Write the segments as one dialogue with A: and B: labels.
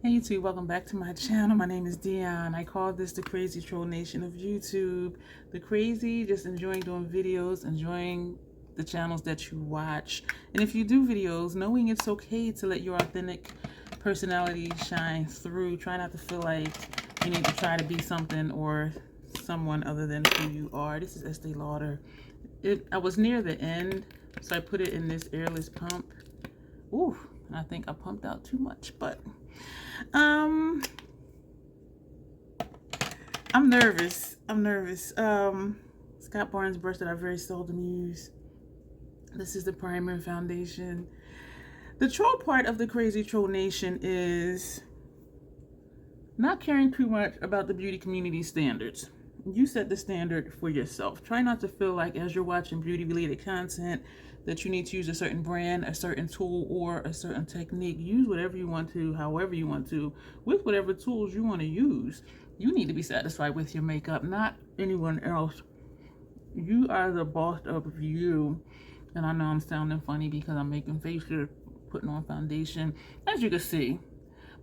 A: Hey YouTube, welcome back to my channel. My name is Dion. I call this the crazy troll nation of YouTube. The crazy, just enjoying doing videos, enjoying the channels that you watch. And if you do videos, knowing it's okay to let your authentic personality shine through. Try not to feel like you need to try to be something or someone other than who you are. This is Estee Lauder. I was near the end, so I put it in this airless pump. Ooh, I think I pumped out too much, but I'm nervous. Scott Barnes brush that I very seldom use. This is the primer and foundation. The troll part of the crazy troll nation is not caring too much about the beauty community standards. You set the standard for yourself. Try not to feel like as you're watching beauty related content that you need to use a certain brand, a certain tool, or a certain technique. Use whatever you want to, however you want to, with whatever tools you want to use. You need to be satisfied with your makeup, not anyone else. You are the boss of you. And I know I'm sounding funny because I'm making faces, putting on foundation. As you can see,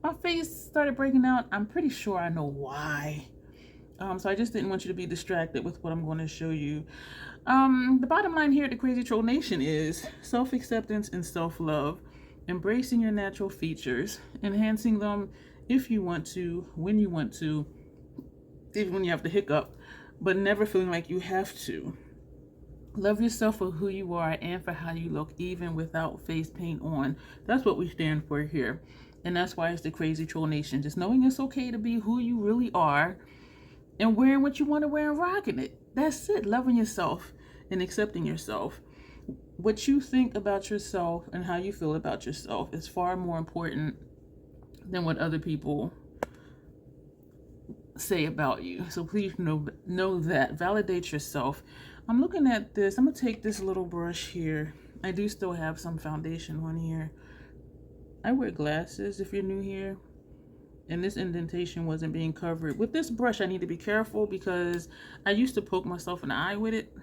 A: my face started breaking out. I'm pretty sure I know why. So I just didn't want you to be distracted with what I'm going to show you. The bottom line here at the Crazy Troll Nation is self-acceptance and self-love. Embracing your natural features, enhancing them if you want to, when you want to, even when you have the hiccup, but never feeling like you have to. Love yourself for who you are and for how you look, even without face paint on. That's what we stand for here. And that's why it's the Crazy Troll Nation. Just knowing it's okay to be who you really are and wearing what you want to wear and rocking it. That's it. Loving yourself and accepting yourself. What you think about yourself and how you feel about yourself is far more important than what other people say about you. So please know that. Validate yourself. I'm looking at this. I'm going to take this little brush here. I do still have some foundation on here. I wear glasses if you're new here. And this indentation wasn't being covered. With this brush, I need to be careful because I used to poke myself in the eye with it.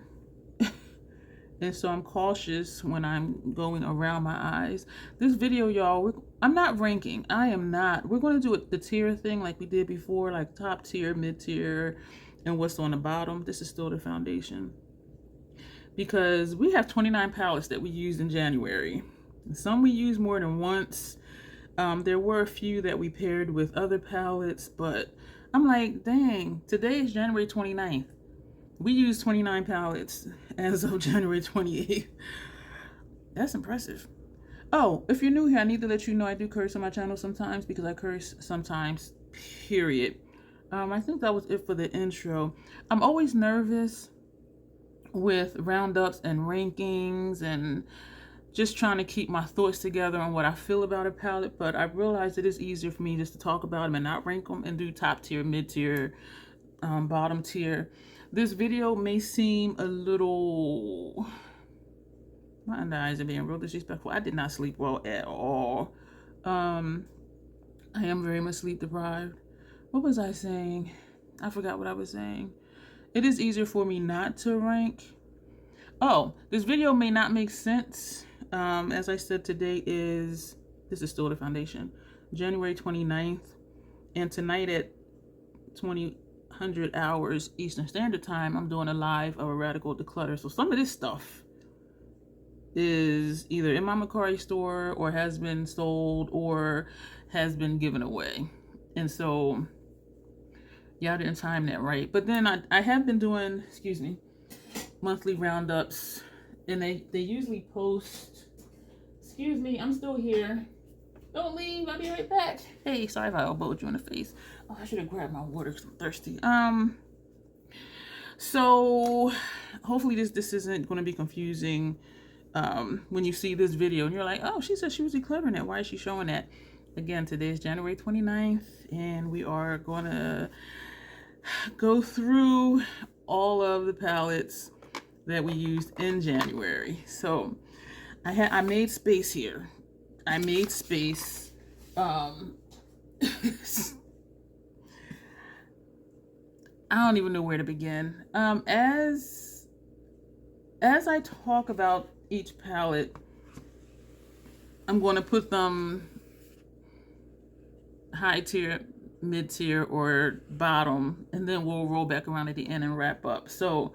A: And so I'm cautious when I'm going around my eyes. This video, y'all, I'm not ranking. I am not. We're going to do the tier thing like we did before, like top tier, mid tier, and what's on the bottom. This is still the foundation. Because we have 29 palettes that we used in January. Some we use more than once. There were a few that we paired with other palettes, but I'm like, dang, today is January 29th. We used 29 palettes as of January 28th. That's impressive. Oh, if you're new here, I need to let you know I do curse on my channel sometimes because I curse sometimes, period. I think that was it for the intro. I'm always nervous with roundups and rankings and just trying to keep my thoughts together on what I feel about a palette, but I realized it is easier for me just to talk about them and not rank them and do top tier, mid tier, bottom tier. This video may seem a little, my under eyes are being real disrespectful. I did not sleep well at all. I am very much sleep deprived. What was I saying? I forgot what I was saying. It is easier for me not to rank. Oh, this video may not make sense. As I said, this is still the foundation, January 29th, and tonight at 2000 hours Eastern Standard Time, I'm doing a live of a radical declutter. So some of this stuff is either in my Macari store or has been sold or has been given away. And so y'all didn't time that right. But then I have been doing, excuse me, monthly roundups, and they usually post, excuse me, I'm still here, don't leave, I'll be right back. Hey, sorry if I elbowed you in the face. Oh, I should have grabbed my water because I'm thirsty. So hopefully this isn't going to be confusing when you see this video and you're like, oh, she said she was decluttering it, why is she showing that? Again, today is January 29th and we are going to go through all of the palettes that we used in January. So I made space here. I made space. I don't even know where to begin. As I talk about each palette, I'm going to put them high tier, mid tier, or bottom, and then we'll roll back around at the end and wrap up. So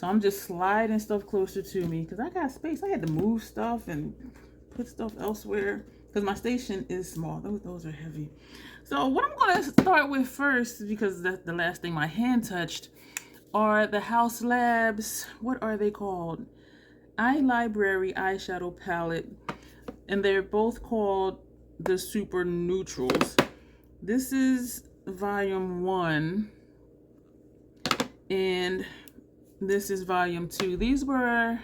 A: I'm just sliding stuff closer to me because I got space. I had to move stuff and put stuff elsewhere because my station is small. Those are heavy. So what I'm going to start with first, because that's the last thing my hand touched, are the House Labs. What are they called? iLibrary eyeshadow palette, and they're both called the Super Neutrals. This is volume 1, and this is volume 2. These were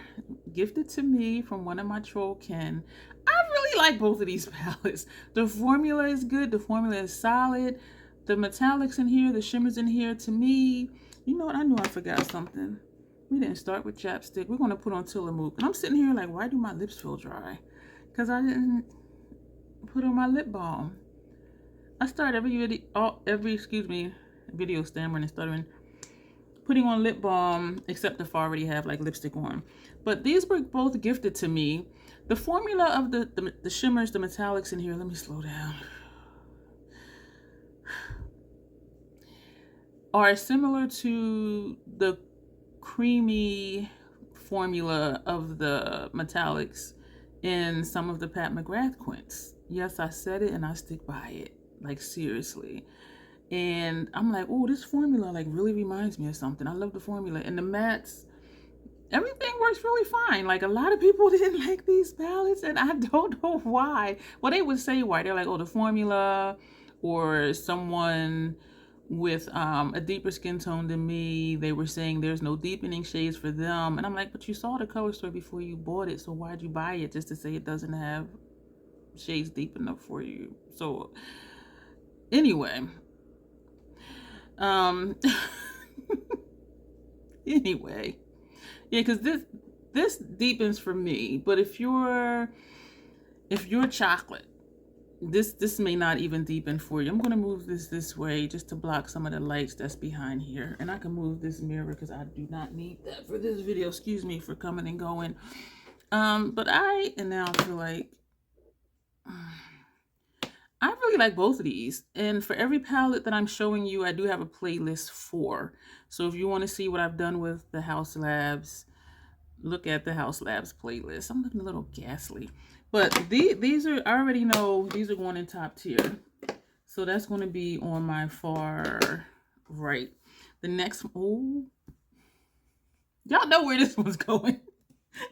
A: gifted to me from one of my troll kin. I really like both of these palettes. The formula is good. The formula is solid. The metallics in here, the shimmers in here, to me, you know what? I knew I forgot something. We didn't start with chapstick. We're going to put on Tillamook. And I'm sitting here like, why do my lips feel dry? Because I didn't put on my lip balm. I start every video stammering and stuttering, putting on lip balm, except if I already have like lipstick on. But these were both gifted to me. The formula of the shimmers, the metallics in here, let me slow down, are similar to the creamy formula of the metallics in some of the Pat McGrath quints. Yes, I said it and I stick by it. Like, seriously. And I'm like, oh, this formula like really reminds me of something. I love the formula. And the mattes, everything works really fine. Like, a lot of people didn't like these palettes, and I don't know why. Well, they would say why. They're like, oh, the formula, or someone with a deeper skin tone than me, they were saying there's no deepening shades for them. And I'm like, but you saw the color story before you bought it, so why'd you buy it? Just to say it doesn't have shades deep enough for you. So anyway, anyway, yeah, because this deepens for me. But if you're chocolate, this may not even deepen for you. I'm going to move this way just to block some of the lights that's behind here. And I can move this mirror because I do not need that for this video. Excuse me for coming and going. But now I feel like I really like both of these. And for every palette that I'm showing you, I do have a playlist for. So if you want to see what I've done with the House Labs, look at the House Labs playlist. I'm looking a little ghastly. But these are, I already know these are going in top tier. So that's going to be on my far right. The next, oh, y'all know where this one's going.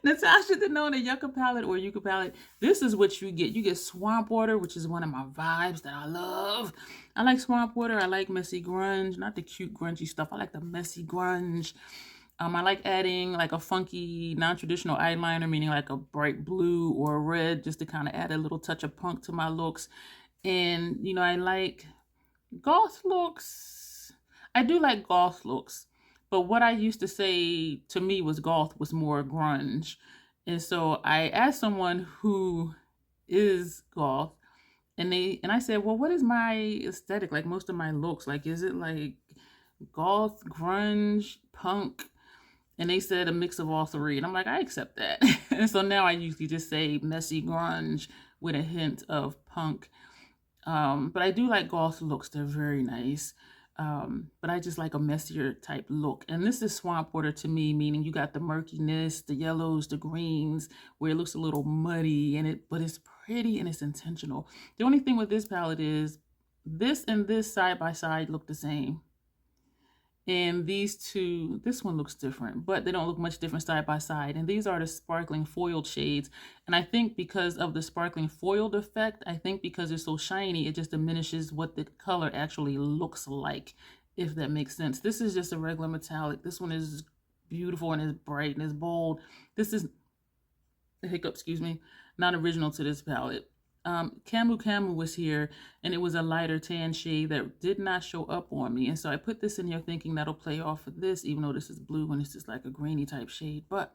A: Natasha Denona Yucca palette or Yucca palette. This is what you get. You get Swamp Water, which is one of my vibes that I love. I like Swamp Water. I like messy grunge, not the cute grungy stuff. I like the messy grunge. I like adding like a funky, non-traditional eyeliner, meaning like a bright blue or a red, just to kind of add a little touch of punk to my looks. And, you know, I like goth looks. I do like goth looks. But what I used to say to me was goth was more grunge. And so I asked someone who is goth, and I said, well, what is my aesthetic? Like, most of my looks, like, is it like goth, grunge, punk? And they said a mix of all three. And I'm like, I accept that. And so now I usually just say messy grunge with a hint of punk. But I do like goth looks. They're very nice. But I just like a messier type look. And this is Swamp Water to me, meaning you got the murkiness, the yellows, the greens, where it looks a little muddy, but it's pretty and it's intentional. The only thing with this palette is this and this side by side look the same. And these two, this one looks different, but they don't look much different side by side. And these are the sparkling foiled shades. And I think because of the sparkling foiled effect, I think because it's so shiny, it just diminishes what the color actually looks like, if that makes sense. This is just a regular metallic. This one is beautiful and is bright and is bold. This is, excuse me, not original to this palette. Camu was here, and it was a lighter tan shade that did not show up on me. And so I put this in here thinking that'll play off of this, even though this is blue and it's just like a grainy type shade. But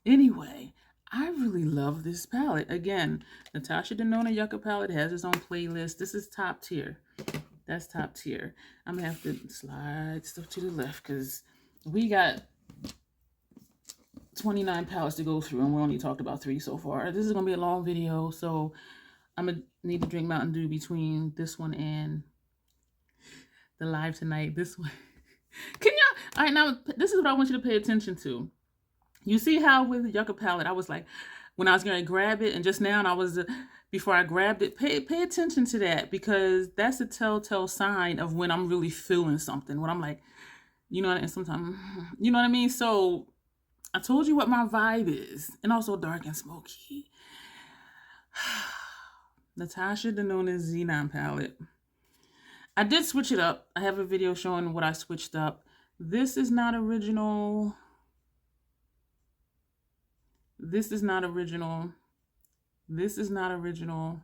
A: anyway, I really love this palette. Again, Natasha Denona Yucca palette has its own playlist. This is top tier. That's top tier. I'm going to have to slide stuff to the left because we got 29 palettes to go through, and we only talked about 3 so far. This is going to be a long video, so I'm going to need to drink Mountain Dew between this one and the live tonight. This one. Can y'all? All right, now this is what I want you to pay attention to. You see how with the Yucca palette, I was like, when I was going to grab it, and just now, and I was, before I grabbed it, pay attention to that, because that's a telltale sign of when I'm really feeling something. When I'm like, you know, and sometimes, you know what I mean? So I told you what my vibe is, and also dark and smoky. Natasha Denona's Xenon palette. I did switch it up. I have a video showing what I switched up. This is not original. This is not original. This is not original.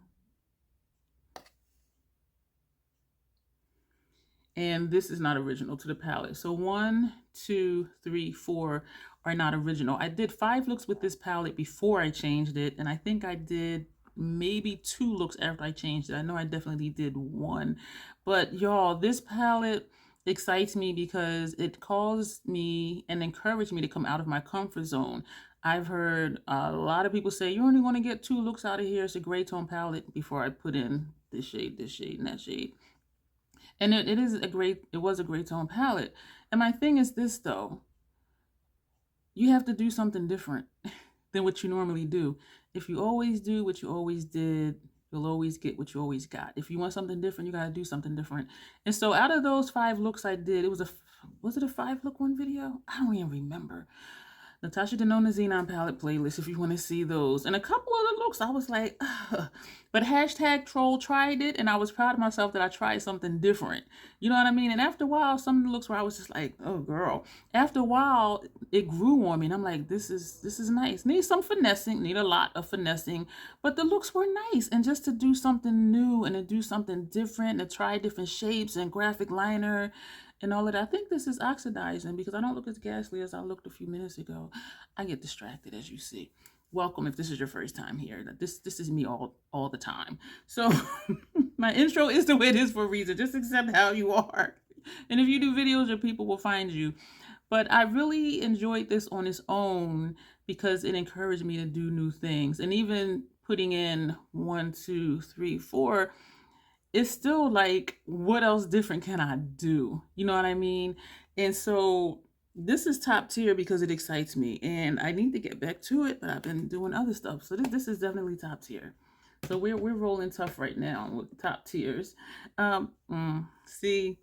A: And this is not original to the palette. So 1, 2, 3, 4 are not original. I did 5 looks with this palette before I changed it. And I think I did maybe 2 looks after I changed it. I know I definitely did 1. But y'all, this palette excites me because it calls me and encouraged me to come out of my comfort zone. I've heard a lot of people say, you're only going to get 2 looks out of here. It's a gray tone palette before I put in this shade, and that shade. And it was a gray tone palette. And my thing is this, though. You have to do something different than what you normally do. If you always do what you always did, you'll always get what you always got. If you want something different, you got to do something different. And so out of those 5 looks I did, was it a 5 look one video? I don't even remember. Natasha Denona Xenon palette playlist if you want to see those. And a couple of the looks, I was like, ugh. But hashtag troll tried it, and I was proud of myself that I tried something different. You know what I mean? And after a while, some of the looks where I was just like, oh girl. After a while, it grew on me, and I'm like, this is nice. Need some finessing, need a lot of finessing, but the looks were nice. And just to do something new and to do something different and to try different shapes and graphic liner and all of that. I think this is oxidizing because I don't look as ghastly as I looked a few minutes ago. I get distracted, as you see. Welcome if this is your first time here. This is me all the time. So my intro is the way it is for a reason. Just accept how you are. And if you do videos, your people will find you. But I really enjoyed this on its own because it encouraged me to do new things. And even putting in 1, 2, 3, 4, it's still like, what else different can I do? You know what I mean? And so this is top tier because it excites me, and I need to get back to it, but I've been doing other stuff. So this is definitely top tier. So we're rolling tough right now with top tiers. See,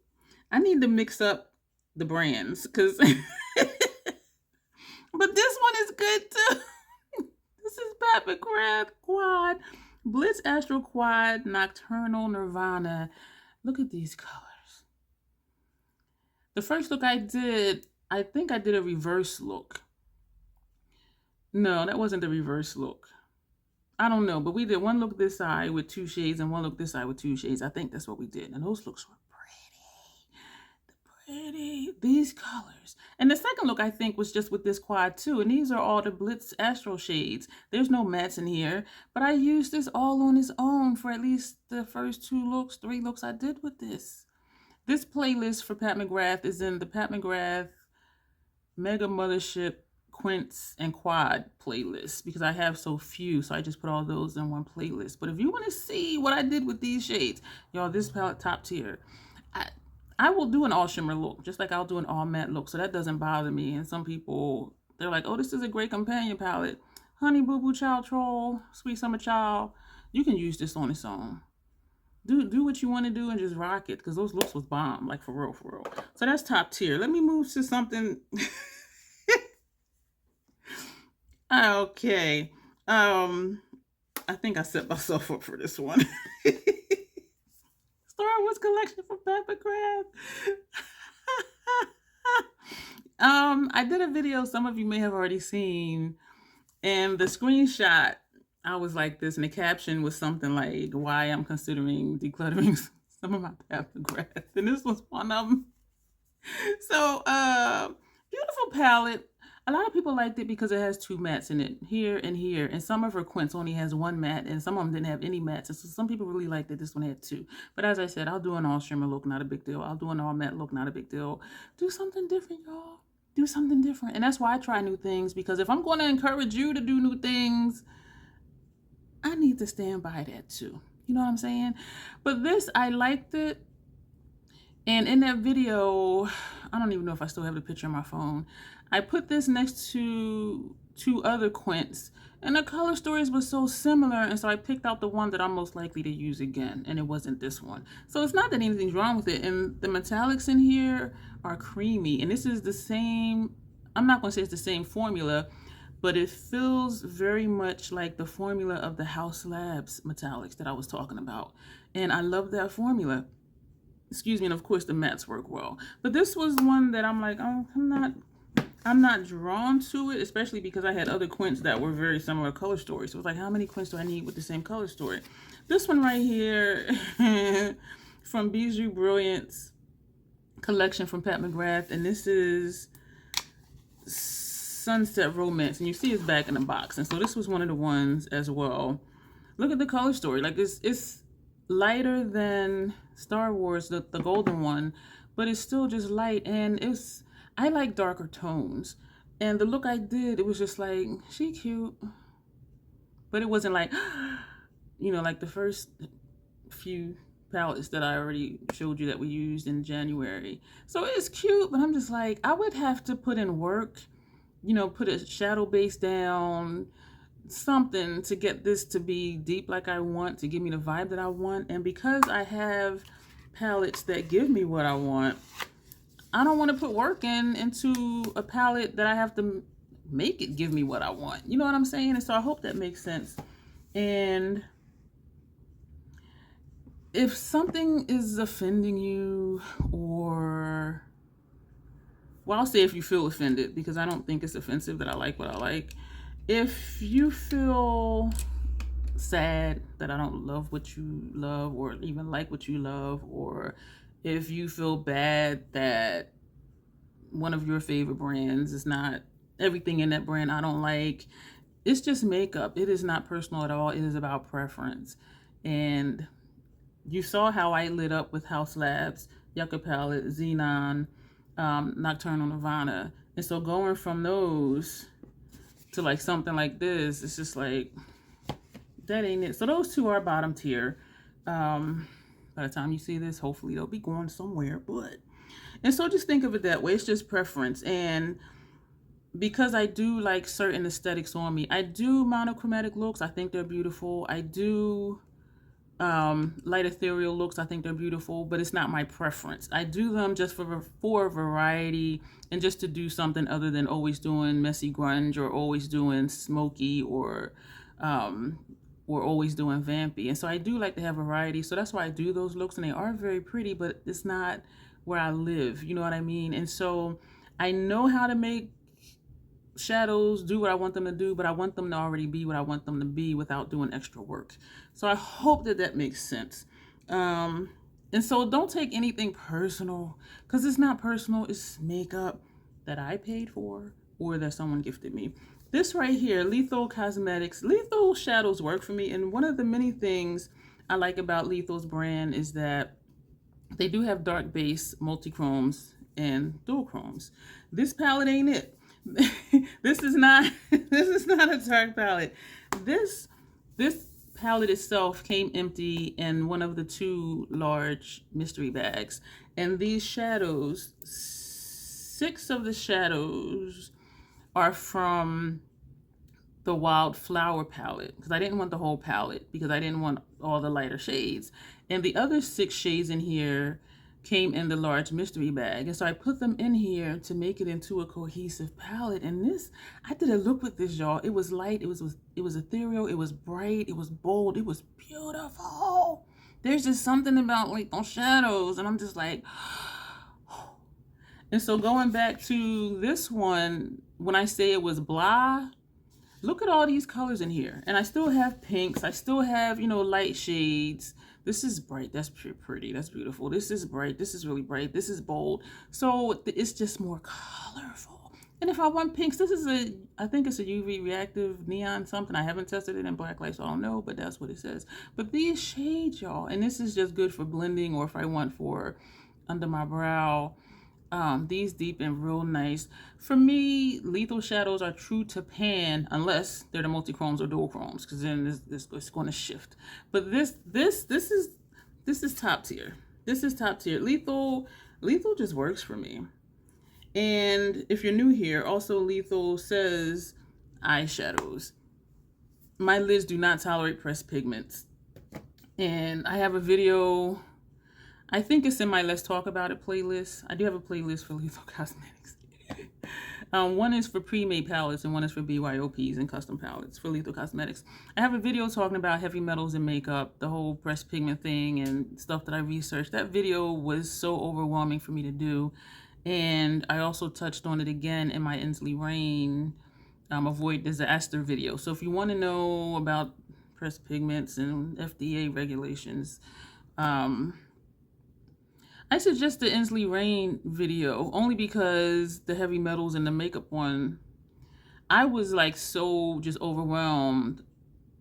A: I need to mix up the brands because, but this one is good too. This is Papa Crab Quad. Blitz Astral Quad Nocturnal Nirvana. Look at these colors. The first look I did, I think I did a reverse look. No, that wasn't the reverse look. I don't know, but we did one look this side with 2 shades and one look this side with 2 shades. I think that's what we did. And those looks were pretty. These colors. And the second look, I think, was just with this quad too. And these are all the Blitz Astral shades. There's no mattes in here. But I used this all on its own for at least the first 2 looks, 3 looks I did with this. This playlist for Pat McGrath is in the Pat McGrath Mega Mothership Quints and Quad playlist because I have so few. So I just put all those in one playlist. But if you want to see what I did with these shades, y'all, this palette top tier. I will do an all shimmer look, just like I'll do an all matte look. So that doesn't bother me. And some people, they're like, oh, this is a great companion palette. Honey Boo Boo Child Troll, Sweet Summer Child. You can use this on its own. Do what you want to do and just rock it, because those looks was bomb, like for real, for real. So that's top tier. Let me move to something. Okay. I think I set myself up for this one. Star Wars collection from Papa Crab. I did a video some of you may have already seen, and the screenshot, I was like this, and the caption was something like, why I'm considering decluttering some of my Papa Crab, and this was one of them. So, beautiful palette. A lot of people liked it because it has 2 mattes in it, here and here. And some of her quints only has 1 matte, and some of them didn't have any mattes. And so some people really liked that this one had 2. But as I said, I'll do an all shimmer look, not a big deal. I'll do an all matte look, not a big deal. Do something different, y'all. Do something different. And that's why I try new things, because if I'm going to encourage you to do new things, I need to stand by that too. You know what I'm saying? But this, I liked it. And in that video, I don't even know if I still have the picture on my phone. I put this next to two other quints, and the color stories were so similar, and so I picked out the one that I'm most likely to use again, and it wasn't this one. So it's not that anything's wrong with it, and the metallics in here are creamy, and this is the same, I'm not going to say it's the same formula, but it feels very much like the formula of the House Labs metallics that I was talking about, and I love that formula. Excuse me, and of course the mattes work well. But this was one that I'm like, oh, I'm not drawn to it, especially because I had other quints that were very similar color stories. So it was like, how many quints do I need with the same color story? This one right here from Bijou Brilliance collection from Pat McGrath, and this is Sunset Romance, and you see it's back in the box. And so this was one of the ones as well. Look at the color story. Like it's lighter than Star Wars, the golden one, but it's still just light, and I like darker tones. And the look I did, it was just like, she cute, but it wasn't like, you know, like the first few palettes that I already showed you that we used in January. So it's cute, but I'm just like, I would have to put in work, you know, put a shadow base down, something to get this to be deep like I want, to give me the vibe that I want. And because I have palettes that give me what I want, I don't want to put work into a palette that I have to make it give me what I want. You know what I'm saying? And so I hope that makes sense. And if something is offending you, or, well, I'll say if you feel offended, because I don't think it's offensive that I like what I like. If you feel sad that I don't love what you love, or even like what you love, or if you feel bad that one of your favorite brands is not everything in that brand I don't like, it's just makeup. It is not personal at all. It is about preference. And you saw how I lit up with House Labs, Yucca Palette, Xenon, Nocturnal Nirvana. And so going from those to like something like this, it's just like, that ain't it. So those two are bottom tier. By the time you see this, hopefully they'll be going somewhere. And so just think of it that way. It's just preference. And because I do like certain aesthetics on me, I do monochromatic looks. I think they're beautiful. I do light ethereal looks. I think they're beautiful, but it's not my preference. I do them just for variety, and just to do something other than always doing messy grunge, or always doing smoky, or always doing vampy. And so I do like to have variety. So that's why I do those looks, and they are very pretty, but it's not where I live. You know what I mean? And so I know how to make shadows do what I want them to do, but I want them to already be what I want them to be without doing extra work. So I hope that makes sense. And so don't take anything personal, because it's not personal. It's makeup that I paid for or that someone gifted me. This right here, Lethal Cosmetics. Lethal shadows work for me. And one of the many things I like about Lethal's brand is that they do have dark base, multi-chromes, and dual chromes. This palette ain't it. This is not a dark palette. This palette itself came empty in one of the two large mystery bags. And these shadows, 6 of the shadows are from the Wildflower palette, because I didn't want the whole palette, because I didn't want all the lighter shades. And the other 6 shades in here came in the large mystery bag. And so I put them in here to make it into a cohesive palette. And this, I did a look with this, y'all. It was light, it was ethereal, it was bright, it was bold, it was beautiful. There's just something about like those shadows, and I'm just like, and so going back to this one, when I say it was blah, look at all these colors in here. And I still have pinks, I still have, you know, light shades. This is bright, that's pretty, that's beautiful. This is bright, this is really bright, this is bold. So it's just more colorful. And if I want pinks, this is I think it's a UV reactive neon something. I haven't tested it in black light, so I don't know, but that's what it says. But these shades, y'all, and this is just good for blending, or if I want for under my brow. These deep and real nice. For me, lethal shadows are true to pan unless they're the multi-chromes or dual chromes, because then it's going to shift. But this is top tier. This is top tier. Lethal just works for me. And if you're new here, also Lethal says eyeshadows. My lids do not tolerate pressed pigments. And I have a video, I think it's in my Let's Talk About It playlist. I do have a playlist for Lethal Cosmetics. One is for pre-made palettes and one is for BYOPs and custom palettes for Lethal Cosmetics. I have a video talking about heavy metals in makeup, the whole pressed pigment thing and stuff that I researched. That video was so overwhelming for me to do. And I also touched on it again in my Inslee Rain Avoid Disaster video. So if you want to know about pressed pigments and FDA regulations, I suggest the Inslee Rain video only because the heavy metals and the makeup one, I was like so just overwhelmed.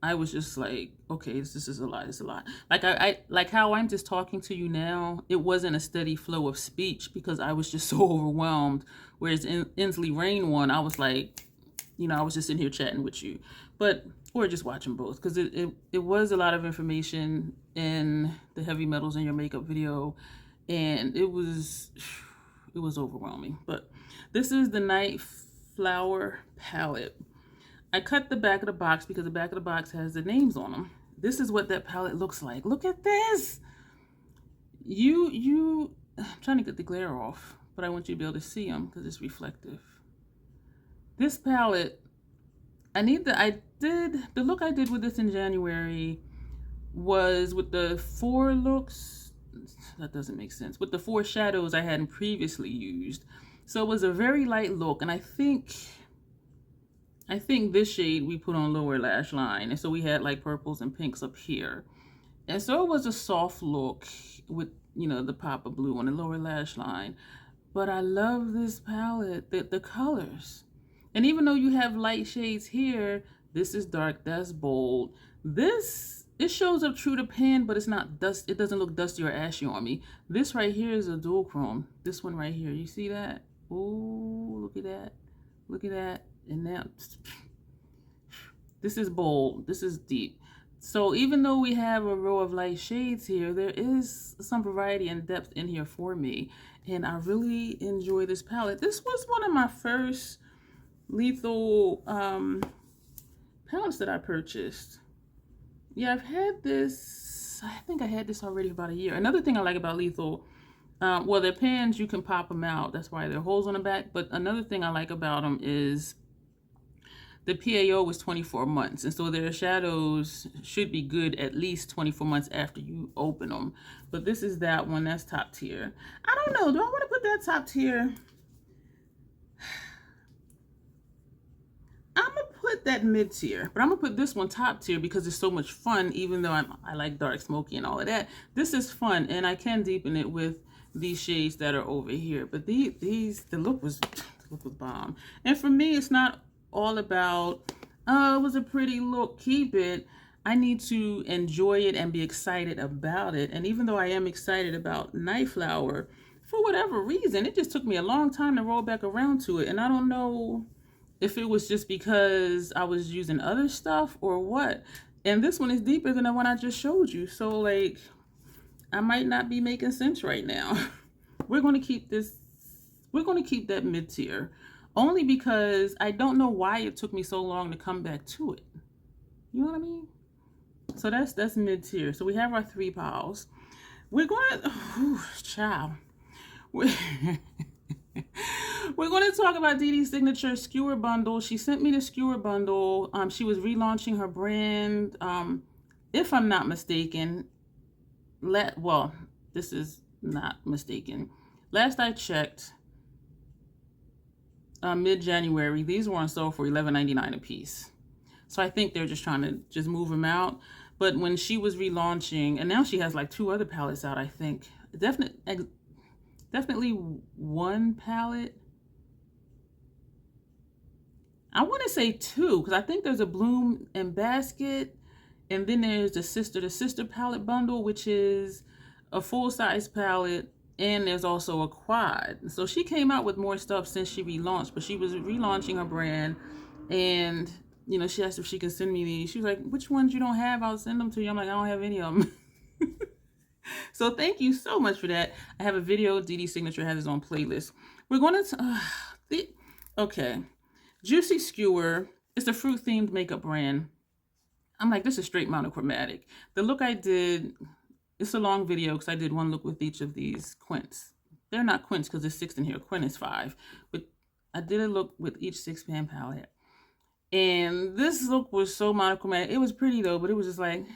A: I was just like, okay, this is a lot. It's a lot. Like I like how I'm just talking to you now. It wasn't a steady flow of speech because I was just so overwhelmed. Whereas in Inslee Rain one, I was like, you know, I was just in here chatting with you, or just watching both, because it was a lot of information in the heavy metals in your makeup video, and it was overwhelming. But this is the Night Flower palette. I cut the back of the box because the back of the box has the names on them. This is what that palette looks like. Look at this. I'm trying to get the glare off, but I want you to be able to see them because it's reflective. This palette, the look I did with this in January was with the 4 looks, that doesn't make sense, with the 4 shadows I hadn't previously used. So it was a very light look, and I think this shade we put on lower lash line, and so we had like purples and pinks up here. And so it was a soft look with, you know, the pop of blue on the lower lash line. But I love this palette, the colors. And even though you have light shades here, this is dark, that's bold. It shows up true to pan, but it's not dust. It doesn't look dusty or ashy on me. This right here is a dual chrome. This one right here, you see that? Oh, look at that. Look at that. And now, this is bold. This is deep. So even though we have a row of light shades here, there is some variety and depth in here for me. And I really enjoy this palette. This was one of my first Lethal palettes that I purchased. Yeah, I've had this, I think I had this already about a year. Another thing I like about Lethal, well, their pans, you can pop them out. That's why there are holes on the back. But another thing I like about them is the PAO was 24 months. And so their shadows should be good at least 24 months after you open them. But this is that one. That's top tier. I don't know. Do I want to put that top tier? I'm going to put that mid tier. But I'm going to put this one top tier because it's so much fun, even though I like dark smoky and all of that. This is fun, and I can deepen it with these shades that are over here. But the look was bomb. And for me, it's not all about, oh, it was a pretty look, keep it. I need to enjoy it and be excited about it. And even though I am excited about Night Flower, for whatever reason, it just took me a long time to roll back around to it. And I don't know if it was just because I was using other stuff or what. And this one is deeper than the one I just showed you. So like, I might not be making sense right now. We're going to keep that mid tier. Only because I don't know why it took me so long to come back to it. You know what I mean? So that's mid tier. So we have our 3 piles. We're going to, we're going to talk about Dee Dee's signature skewer bundle. She sent me the skewer bundle. She was relaunching her brand. If I'm not mistaken, this is not mistaken. Last I checked, mid-January, these were on sale for $11.99 a piece. So I think they're just trying to just move them out. But when she was relaunching, and now she has like 2 other palettes out, I think. Definitely 1 palette. I want to say 2, because I think there's a Bloom and Basket, and then there's the Sister palette bundle, which is a full-size palette and there's also a quad. So she came out with more stuff since she relaunched, but she was relaunching her brand, and she asked if she can send me these. She was like, which ones you don't have, I'll send them to you. I'm like, I don't have any of them. So thank you so much for that. I have a video. DD Signature has his own playlist. We're going to okay, Juicy Skewer. It's a fruit themed makeup brand. I'm like, this is straight monochromatic. The look I did, it's a long video because I did one look with each of these quints. They're not quints because there's 6 in here. Quint is 5. But I did a look with each 6-pan palette. And this look was so monochromatic. It was pretty though, but it was just like,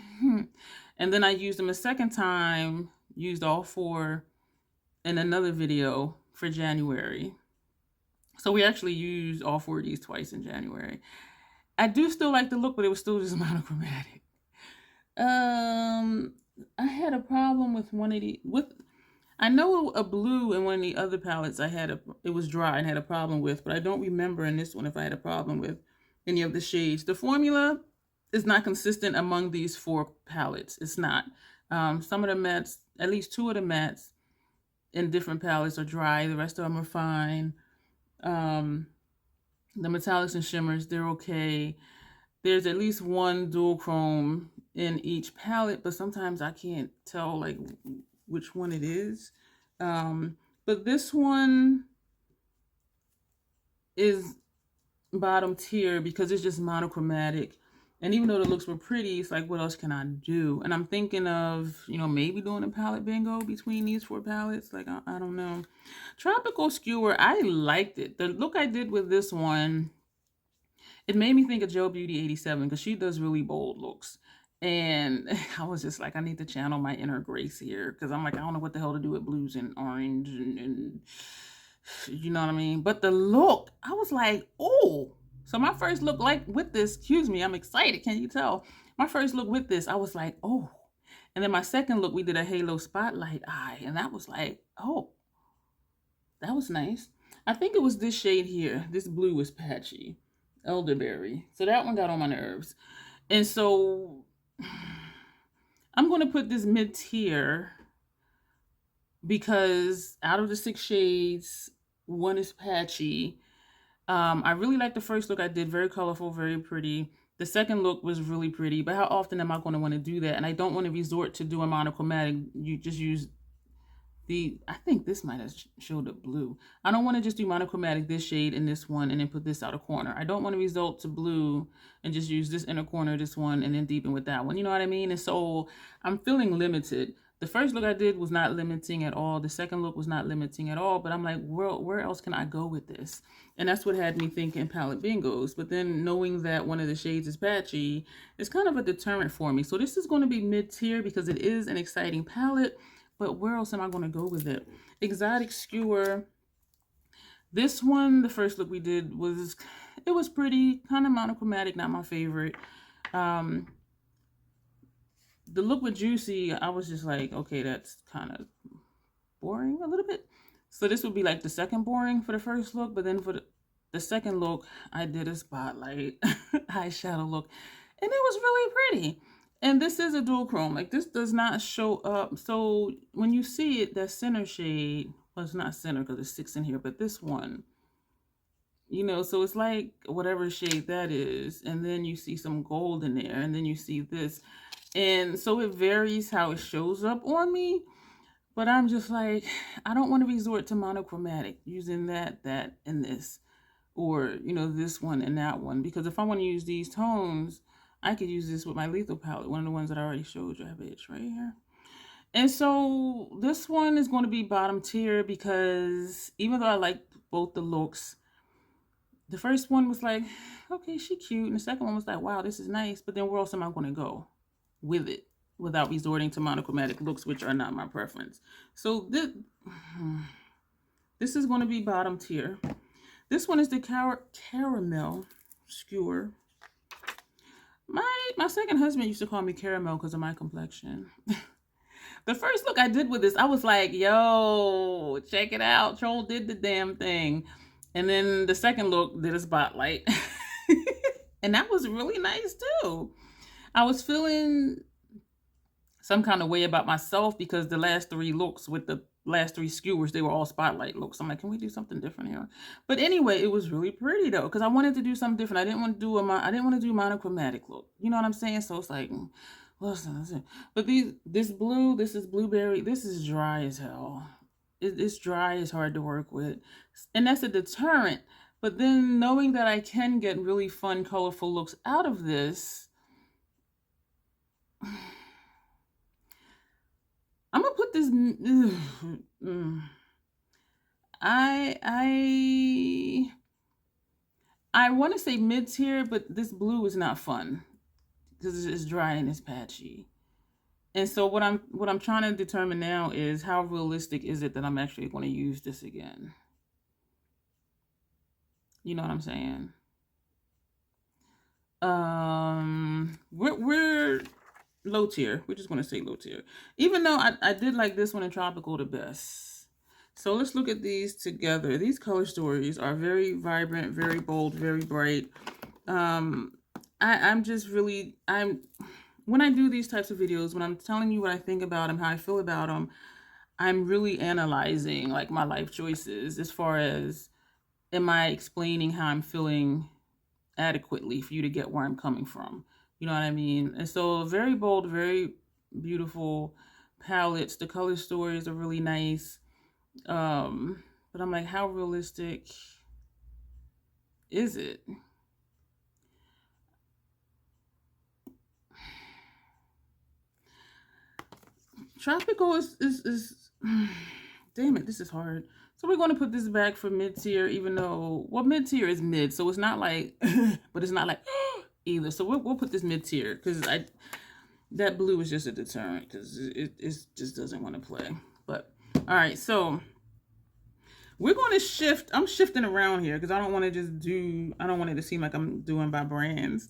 A: And then I used them a second time, used all 4 in another video for January. So we actually used all 4 of these twice in January. I do still like the look, but it was still just monochromatic. I had a problem with one of the, I know a blue in one of the other palettes it was dry and had a problem with, but I don't remember in this one if I had a problem with any of the shades. The formula is not consistent among these 4 palettes. It's not. Some of the mattes, at least 2 of the mattes in different palettes are dry. The rest of them are fine. The metallics and shimmers, they're okay. There's at least 1 dual chrome in each palette, but sometimes I can't tell like which one it is. But this one is bottom tier because it's just monochromatic. And even though the looks were pretty, it's like, what else can I do? And I'm thinking of, maybe doing a palette bingo between these 4 palettes. Like, I don't know. Tropical Skewer, I liked it. The look I did with this one, it made me think of Joe Beauty 87 because she does really bold looks. And I was just like, I need to channel my inner Grace here because I'm like, I don't know what the hell to do with blues and orange and you know what I mean? But the look, I was like, oh. So my first look with this, excuse me, I'm excited. Can you tell? My first look with this, I was like, oh. And then my second look, we did a halo spotlight eye. And that was like, oh, that was nice. I think it was this shade here. This blue was patchy. Elderberry. So that one got on my nerves. And so I'm going to put this mid-tier because out of the 6 shades, 1 is patchy. I really like the first look I did. Very colorful, very pretty. The second look was really pretty, but how often am I going to want to do that? And I don't want to resort to doing monochromatic. You just use I think this might have showed up blue. I don't want to just do monochromatic, this shade and this one, and then put this outer corner. I don't want to resort to blue and just use this inner corner, this one, and then deepen with that one. You know what I mean? And so I'm feeling limited. The first look I did was not limiting at all. The second look was not limiting at all. But I'm like, where else can I go with this? And that's what had me thinking palette bingos. But then knowing that one of the shades is patchy is kind of a deterrent for me. So this is going to be mid-tier because it is an exciting palette. But where else am I going to go with it? Exotic Skewer. This one, the first look we did it was pretty, kind of monochromatic, not my favorite. The look with Juicy, I was just like, okay, that's kind of boring a little bit. So this would be like the second boring for the first look. But then for the second look, I did a spotlight eyeshadow look. And it was really pretty. And this is a dual chrome. Like, this does not show up. So when you see it, that center shade, well, it's not center because there's 6 in here, but this one, so it's like whatever shade that is. And then you see some gold in there. And then you see this. And so it varies how it shows up on me. But I'm just like, I don't want to resort to monochromatic using that, and this. Or, this one and that one. Because if I want to use these tones, I could use this with my Lethal palette, one of the ones that I already showed you. I have it right here. And so this one is going to be bottom tier because even though I like both the looks, the first one was like, okay, she cute. And the second one was like, wow, this is nice. But then where else am I going to go with it without resorting to monochromatic looks, which are not my preference? So this is going to be bottom tier. This one is the Caramel Skewer. My second husband used to call me Caramel because of my complexion. The first look I did with this, I was like, yo, check it out. Troll did the damn thing. And then the second look did a spotlight. And that was really nice too. I was feeling some kind of way about myself because the last 3 looks with the last 3 skewers, they were all spotlight looks. I'm like, can we do something different here? But anyway, it was really pretty though, because I wanted to do something different. I didn't want to do monochromatic look. You know what I'm saying? So it's like, listen. But this blue, this is blueberry. This is dry as hell. It's dry. It's hard to work with, and that's a deterrent. But then knowing that I can get really fun, colorful looks out of this, I'm gonna put this. I want to say mid-tier, but this blue is not fun because it's dry and it's patchy. And so what I'm trying to determine now is how realistic is it that I'm actually going to use this again. You know what I'm saying? We're low tier. We're just going to say low tier. Even though I did like this one in Tropical the best. So let's look at these together. These color stories are very vibrant, very bold, very bright. I'm just really, when I do these types of videos, when I'm telling you what I think about them, how I feel about them, I'm really analyzing like my life choices as far as, am I explaining how I'm feeling adequately for you to get where I'm coming from? You know what I mean? And so very bold, very beautiful palettes. The color stories are really nice. But I'm like, how realistic is it? Tropical is damn it, this is hard. So we're going to put this back for mid-tier, even though, well, mid-tier is mid, so it's not like, but it's not like either. So we'll put this mid-tier, because that blue is just a deterrent, because it just doesn't want to play. But, all right, so we're going to shift. I'm shifting around here, because I don't want to just do, I don't want it to seem like I'm doing by brands.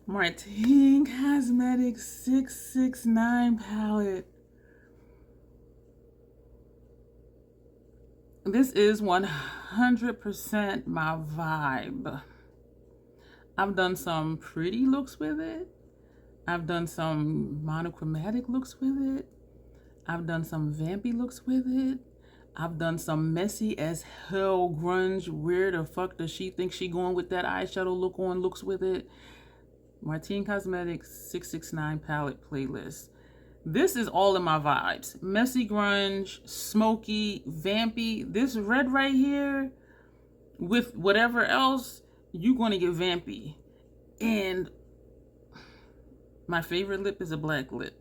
A: Martine Cosmetics 669 palette. This is 100% my vibe. I've done some pretty looks with it. I've done some monochromatic looks with it. I've done some vampy looks with it. I've done some messy as hell grunge, where the fuck does she think she going with that eyeshadow look on looks with it. Martine Cosmetics 669 palette playlist. This is all in my vibes. Messy grunge, smoky, vampy. This red right here with whatever else, you're going to get vampy. And my favorite lip is a black lip.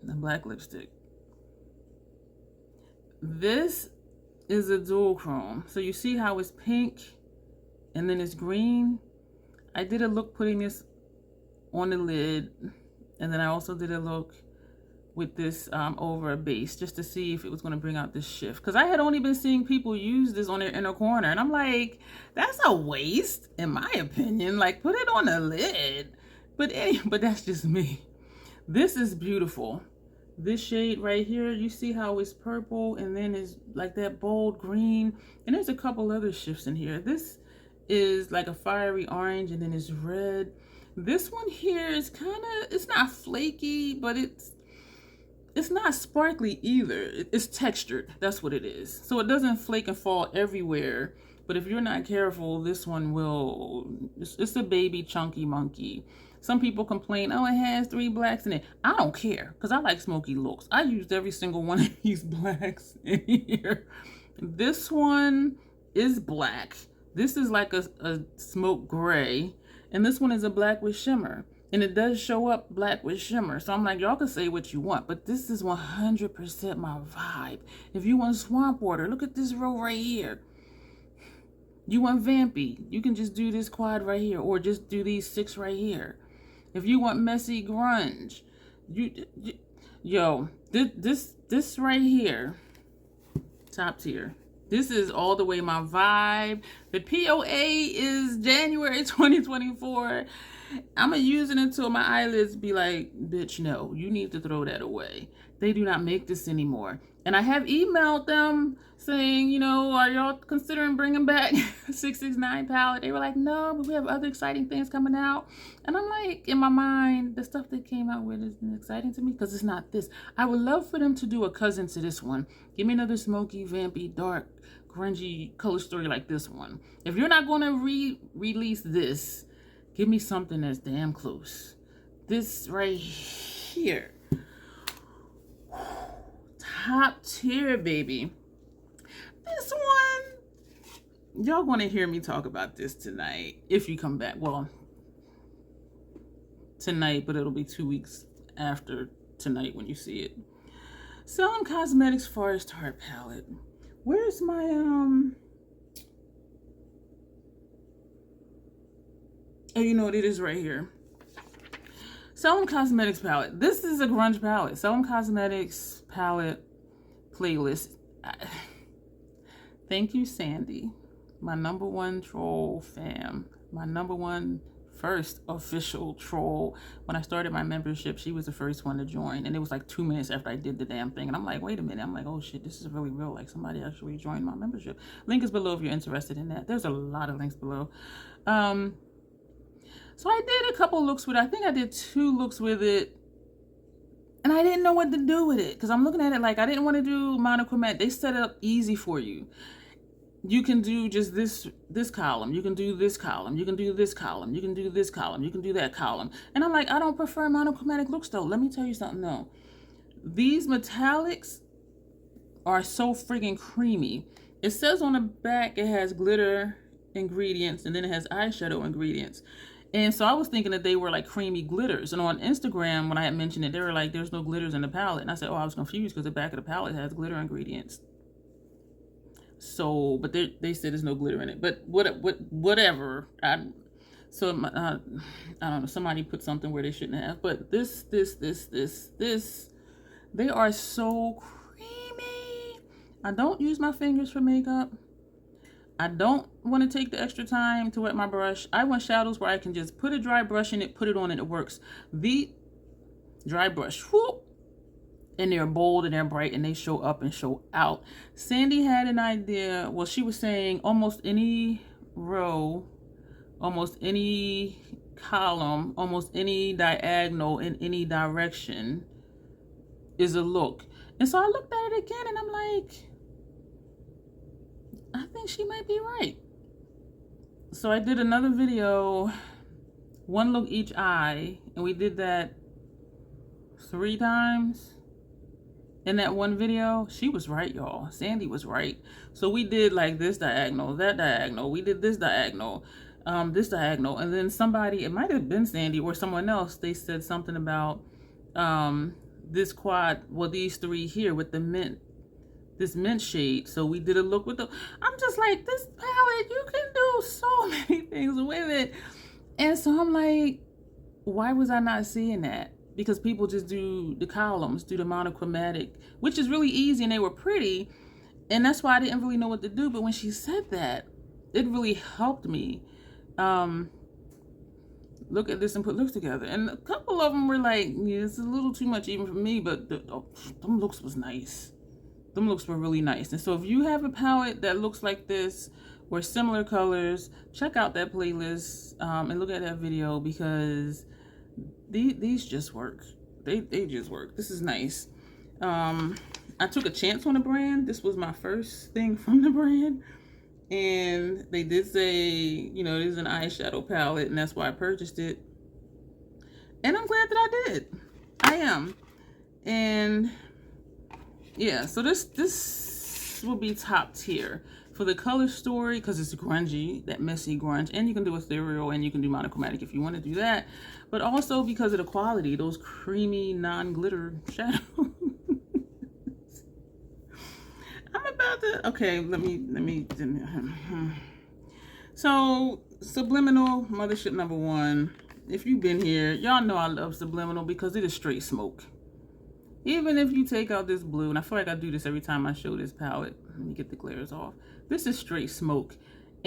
A: A black lipstick. This is a dual chrome. So you see how it's pink and then it's green? I did a look putting this on the lid, and then I also did a look with this over a base just to see if it was going to bring out this shift, because I had only been seeing people use this on their inner corner, and I'm like, that's a waste in my opinion. Like, put it on the lid. But that's just me. This is beautiful. This shade right here, you see how it's purple and then it's like that bold green, and there's a couple other shifts in here. This is like a fiery orange, and then it's red. This one here is kind of, it's not flaky, but it's not sparkly either. It's textured. That's what it is. So it doesn't flake and fall everywhere. But if you're not careful, this one will, it's a baby chunky monkey. Some people complain, oh, it has 3 blacks in it. I don't care, because I like smoky looks. I used every single one of these blacks in here. This one is black. This is like a smoke gray. And this one is a black with shimmer. And it does show up black with shimmer. So I'm like, y'all can say what you want, but this is 100% my vibe. If you want swamp water, look at this row right here. You want vampy, you can just do this quad right here, or just do these 6 right here. If you want messy grunge, yo, this right here, top tier. This is all the way my vibe. The POA is January 2024. I'm going to use it until my eyelids be like, bitch, no, you need to throw that away. They do not make this anymore. And I have emailed them saying, you know, are y'all considering bringing back 669 palette? They were like, no, but we have other exciting things coming out. And I'm like, in my mind, the stuff they came out with isn't exciting to me because it's not this. I would love for them to do a cousin to this one. Give me another smoky, vampy, dark, grungy color story like this one. If you're not going to release this, give me something that's damn close. This right here. Top tier, baby. This one, y'all want to hear me talk about this tonight if you come back. Well, tonight, but it'll be 2 weeks after tonight when you see it. Selling Cosmetics Forest Heart palette. Where's my oh, you know what, it is right here. Selling Cosmetics palette. This is a grunge palette. Selling Cosmetics palette playlist. Thank you, Sandy, my #1 troll fam, my #1 first official troll. When I started my membership, she was the first one to join, and it was like 2 minutes after I did the damn thing, and I'm like, wait a minute, I'm like, oh shit, this is really real, like somebody actually joined my membership. Link is below if you're interested in that. There's a lot of links below. So I did a couple looks with it. I think I did 2 looks with it. And I didn't know what to do with it because I'm looking at it like I didn't want to do monochromatic. They set it up easy for you. You can do just this column. You can do this column. You can do this column. You can do this column. You can do that column. And I'm like, I don't prefer monochromatic looks though. Let me tell you something though. These metallics are so friggin' creamy. It says on the back it has glitter ingredients and then it has eyeshadow ingredients. And so I was thinking that they were like creamy glitters. And on Instagram, when I had mentioned it, they were like, there's no glitters in the palette. And I said, oh, I was confused because the back of the palette has glitter ingredients. So, but they said there's no glitter in it. But whatever. I don't know. Somebody put something where they shouldn't have. But this, they are so creamy. I don't use my fingers for makeup. I don't want to take the extra time to wet my brush. I want shadows where I can just put a dry brush in it, put it on, and it works. The dry brush, whoop, and they're bold and they're bright and they show up and show out. Sandy had an idea. Well, she was saying almost any row, almost any column, almost any diagonal in any direction is a look. And so I looked at it again and I'm like, I think she might be right. So I did another video, 1 look each eye, and we did that 3 times in that one video. She was right, y'all. Sandy was right. So we did like this diagonal, that diagonal. We did this diagonal, and then somebody, it might have been Sandy or someone else, they said something about this quad, well, these 3 here with the mint. This mint shade. So we did a look with the, I'm just like, this palette, you can do so many things with it. And so I'm like, why was I not seeing that? Because people just do the columns, do the monochromatic, which is really easy and they were pretty. And that's why I didn't really know what to do. But when she said that, it really helped me look at this and put looks together. And a couple of them were like, yeah, it's a little too much even for me, but them looks was nice. Them looks were really nice. And so if you have a palette that looks like this or similar colors, check out that playlist and look at that video because these just work. They just work. This is nice. I took a chance on the brand. This was my first thing from the brand. And they did say, you know, this is an eyeshadow palette and that's why I purchased it. And I'm glad that I did. I am. And yeah, so this will be top tier for the color story because it's grungy, that messy grunge, and you can do ethereal and you can do monochromatic if you want to do that, but also because of the quality, those creamy non-glitter shadows. I'm about to, okay, let me so subliminal mothership #1. If you've been here, y'all know I love subliminal because it is straight smoke. Even if you take out this blue, and I feel like I do this every time I show this palette. Let me get the glares off. This is straight smoke.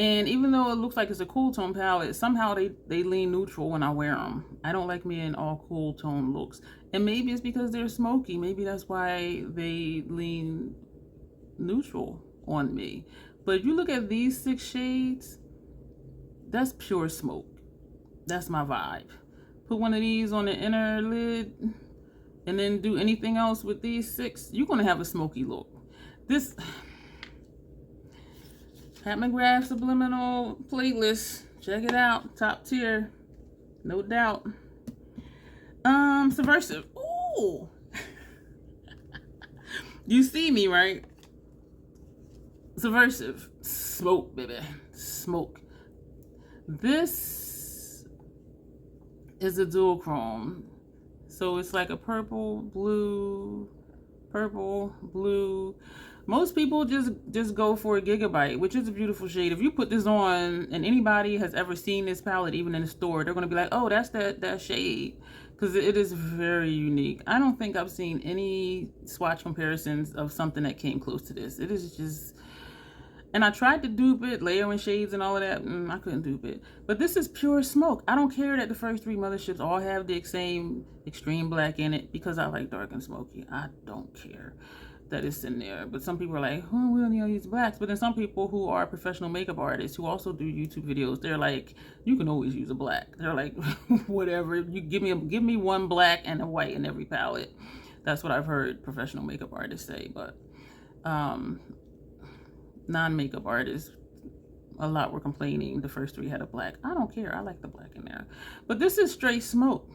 A: And even though it looks like it's a cool tone palette, somehow they lean neutral when I wear them. I don't like me in all cool tone looks. And maybe it's because they're smoky. Maybe that's why they lean neutral on me. But if you look at these 6 shades, that's pure smoke. That's my vibe. Put one of these on the inner lid and then do anything else with these 6, you're gonna have a smoky look. This Pat McGrath Subliminal playlist, check it out, top tier, no doubt. Subversive. Ooh. You see me, right? Subversive. Smoke, baby. Smoke. This is a dual chrome. So it's like a purple, blue. Most people just go for a Gigabyte, which is a beautiful shade. If you put this on and anybody has ever seen this palette, even in the store, they're going to be like, oh, that's that shade. Because it is very unique. I don't think I've seen any swatch comparisons of something that came close to this. It is just... And I tried to dupe it, layering shades and all of that. I couldn't dupe it. But this is pure smoke. I don't care that the first 3 motherships all have the same extreme black in it because I like dark and smoky. I don't care that it's in there. But some people are like, oh, we only use blacks. But then some people who are professional makeup artists who also do YouTube videos, they're like, you can always use a black. They're like, whatever. You give me one black and a white in every palette. That's what I've heard professional makeup artists say. But non-makeup artists, a lot were complaining the first 3 had a black. I don't care. I like the black in there. But this is straight smoke.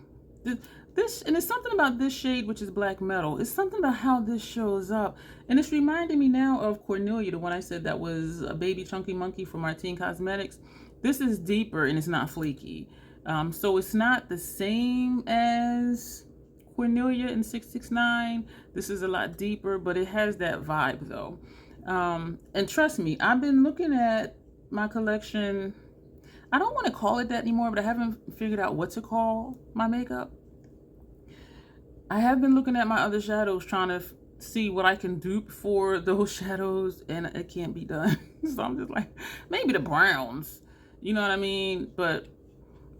A: This and it's something about this shade, which is black metal. It's something about how this shows up. And it's reminding me now of Cornelia, the one I said that was a baby chunky monkey from Martine Cosmetics. This is deeper and it's not flaky. So it's not the same as Cornelia in 669. This is a lot deeper, but it has that vibe though. And trust me, I've been looking at my collection. I don't want to call it that anymore, but I haven't figured out what to call my makeup. I have been looking at my other shadows, trying to see what I can dupe for those shadows, and it can't be done. So I'm just like, maybe the browns, you know what I mean? But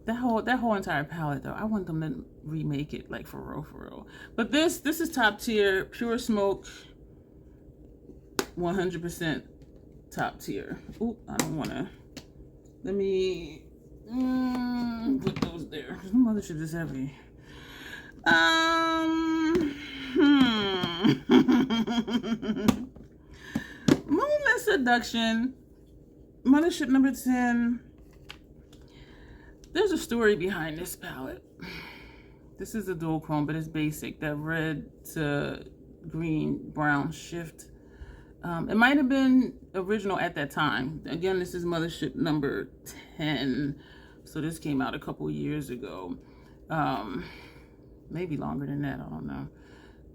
A: that whole entire palette though, I want them to remake it like for real. But this is top tier, pure smoke, 100% top tier. Ooh, I don't want to. Let me put those there. Mothership is heavy. Moonlit Seduction, Mothership number 10. There's a story behind this palette. This is a dual chrome, but it's basic. That red to green brown shift. It might have been original at that time. Again, this is Mothership number 10. So this came out a couple years ago. Maybe longer than that. I don't know.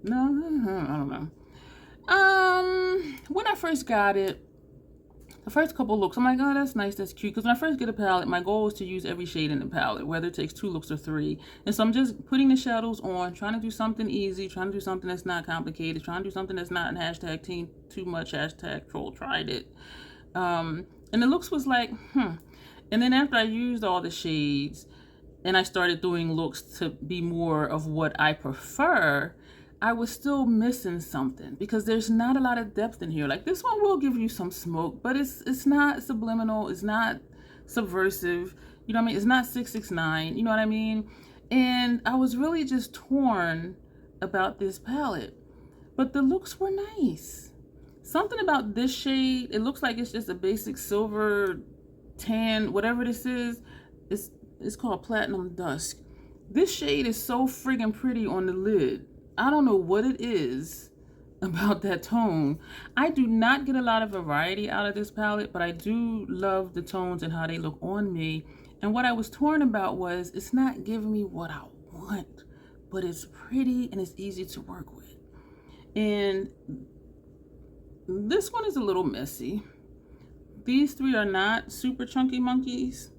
A: No, I don't know. When I first got it, the first couple looks, I'm like, oh, that's nice, that's cute. Because when I first get a palette, my goal is to use every shade in the palette, whether it takes 2 looks or 3. And so I'm just putting the shadows on, trying to do something easy, trying to do something that's not complicated, trying to do something that's not in hashtag teen too much, hashtag troll tried it. And the looks was like, And then after I used all the shades and I started doing looks to be more of what I prefer, I was still missing something because there's not a lot of depth in here. Like this one will give you some smoke, but it's not subliminal. It's not subversive. You know what I mean? It's not 669. You know what I mean? And I was really just torn about this palette, but the looks were nice. Something about this shade, it looks like it's just a basic silver tan, whatever this is. It's called Platinum Dusk. This shade is so friggin' pretty on the lid. I don't know what it is about that tone. I do not get a lot of variety out of this palette, but I do love the tones and how they look on me. And what I was torn about was it's not giving me what I want, but it's pretty and it's easy to work with. And this one is a little messy. These 3 are not super chunky monkeys.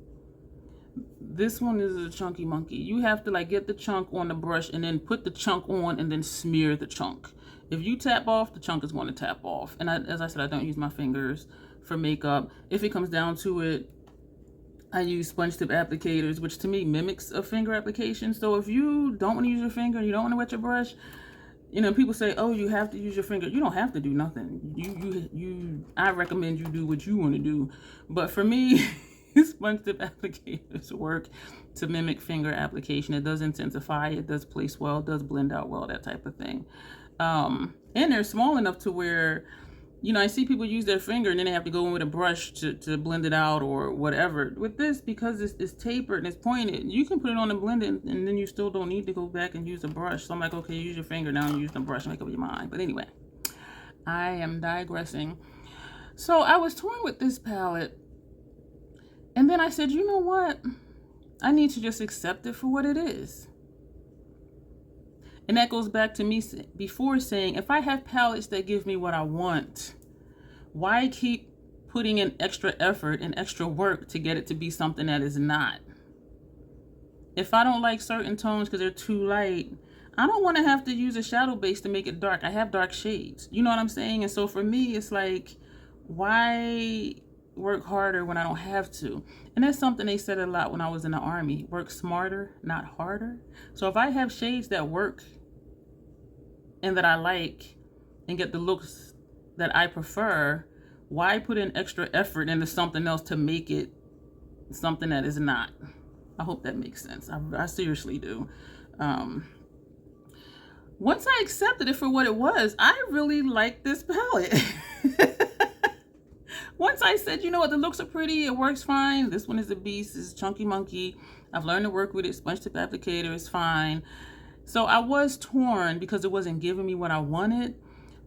A: This one is a chunky monkey. You have to like get the chunk on the brush and then put the chunk on and then smear the chunk. If you tap off, the chunk is going to tap off. And as I said, I don't use my fingers. for makeup. If it comes down to it, I use sponge tip applicators, which to me mimics a finger application. So if you don't want to use your finger and you don't want to wet your brush, you know, people say, oh, you have to use your finger. You don't have to do nothing. I recommend you do what you want to do. But for me, sponge tip applicators work to mimic finger application. It does intensify, it does place well, it does blend out well, that type of thing. And they're small enough to where, you know, I see people use their finger and then they have to go in with a brush to blend it out or whatever. With this, because it's tapered and it's pointed, you can put it on and blend it, and then you still don't need to go back and use a brush. So I'm like, okay, use your finger now and use the brush, make up your mind. But anyway, I am digressing. So I was torn with this palette, and then I said, you know what? I need to just accept it for what it is. And that goes back to me before saying, if I have palettes that give me what I want, why keep putting in extra effort and extra work to get it to be something that is not? If I don't like certain tones because they're too light, I don't want to have to use a shadow base to make it dark. I have dark shades. You know what I'm saying? And so for me, it's like, why work harder when I don't have to? And that's something they said a lot when I was in the Army. Work smarter, not harder. So if I have shades that work and that I like and get the looks that I prefer, why put in extra effort into something else to make it something that is not? I hope that makes sense. I seriously do. Once I accepted it for what it was, I really liked this palette. Once I said, you know what, the looks are pretty, it works fine. This one is a beast, this is Chunky Monkey. I've learned to work with it. Sponge tip applicator is fine. So I was torn because it wasn't giving me what I wanted,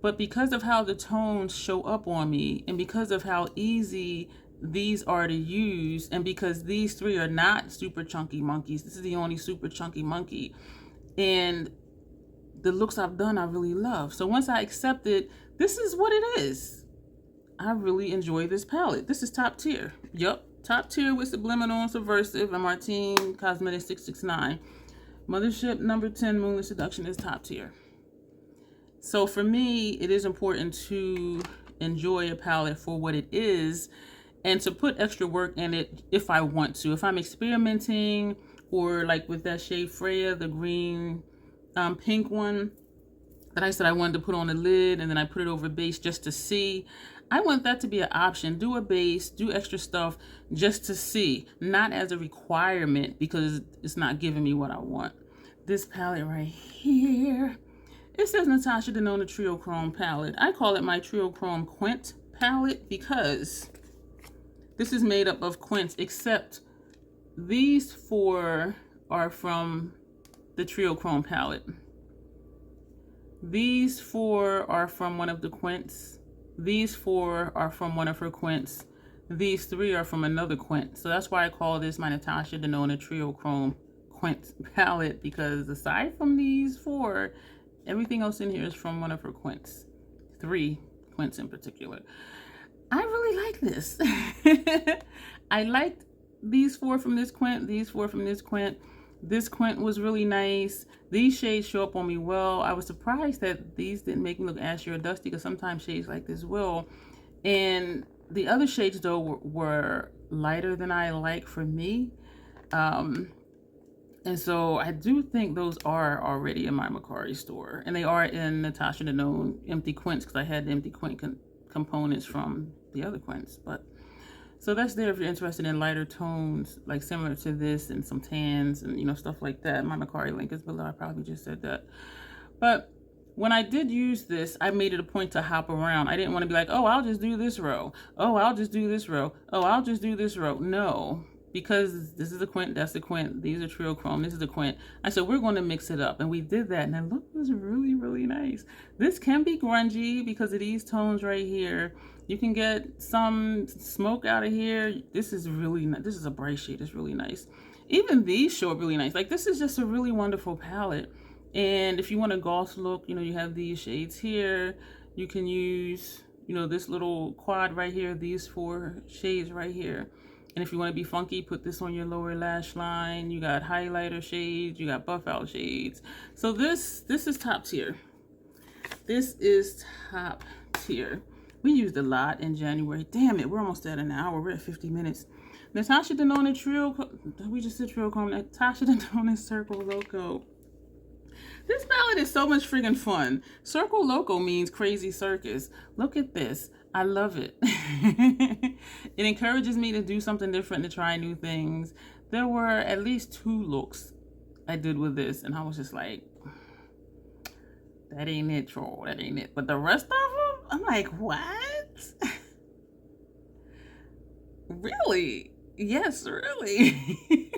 A: but because of how the tones show up on me, and because of how easy these are to use, and because these three are not super chunky monkeys, this is the only super chunky monkey, and the looks I've done I really love. So once I accepted this is what it is, I really enjoy this palette. This is top tier. Yup, top tier with Subliminal and Subversive and Martine Cosmetics 669. Mothership number 10 Moonlit Seduction is top tier. So for me, it is important to enjoy a palette for what it is and to put extra work in it if I want to. If I'm experimenting, or like with that shade Freya, the green pink one that I said I wanted to put on the lid, and then I put it over base just to see. I want that to be an option. Do a base, do extra stuff just to see, not as a requirement because it's not giving me what I want. This palette right here, it says Natasha Denona Trio Chrome palette. I call it my Trio Chrome Quint palette because this is made up of quints, except these four are from the Trio Chrome palette. These four are from one of the quints. These four are from one of her quints. These three are from another quint. So that's why I call this my Natasha Denona Trio Chrome Quint palette, because aside from these four, everything else in here is from one of her quints. 3 quints in particular. I really like this. I liked these 4 from this quint, these 4 from this quint. This quint was really nice. These shades show up on me well. I was surprised that these didn't make me look ashy or dusty, because sometimes shades like this will. And the other shades though were lighter than I like for me. And so I do think those are already in my Mercari store, and they are in Natasha Denona empty quints, because I had the empty quint components from the other quints. But so that's there if you're interested in lighter tones, like similar to this, and some tans and, you know, stuff like that. My Mercari link is below. I probably just said that. But when I did use this, I made it a point to hop around. I didn't want to be like, oh, I'll just do this row. Oh, I'll just do this row. Oh, I'll just do this row. No, because this is a quint, that's a quint. These are Trio Chrome, this is a quint. I said, we're going to mix it up. And we did that. And the look was really, really nice. This can be grungy because of these tones right here. You can get some smoke out of here. This is really nice. This is a bright shade. It's really nice. Even these show up really nice. Like, this is just a really wonderful palette. And if you want a gloss look, you know, you have these shades here. You can use, you know, this little quad right here, these 4 shades right here. And if you want to be funky, put this on your lower lash line. You got highlighter shades, you got buff out shades. So this is top tier. This is top tier. We used a lot in January. Damn it, we're almost at an hour. We're at 50 minutes. Natasha Denona Trio, we just said Trio Comb. Natasha Denona Circle Loco. This palette is so much friggin' fun. Circle Loco means crazy circus. Look at this. I love it. It encourages me to do something different, to try new things. There were at least 2 looks I did with this, and I was just like, that ain't it, troll. That ain't it. But the rest of them, I'm like, what? Really? Yes, really.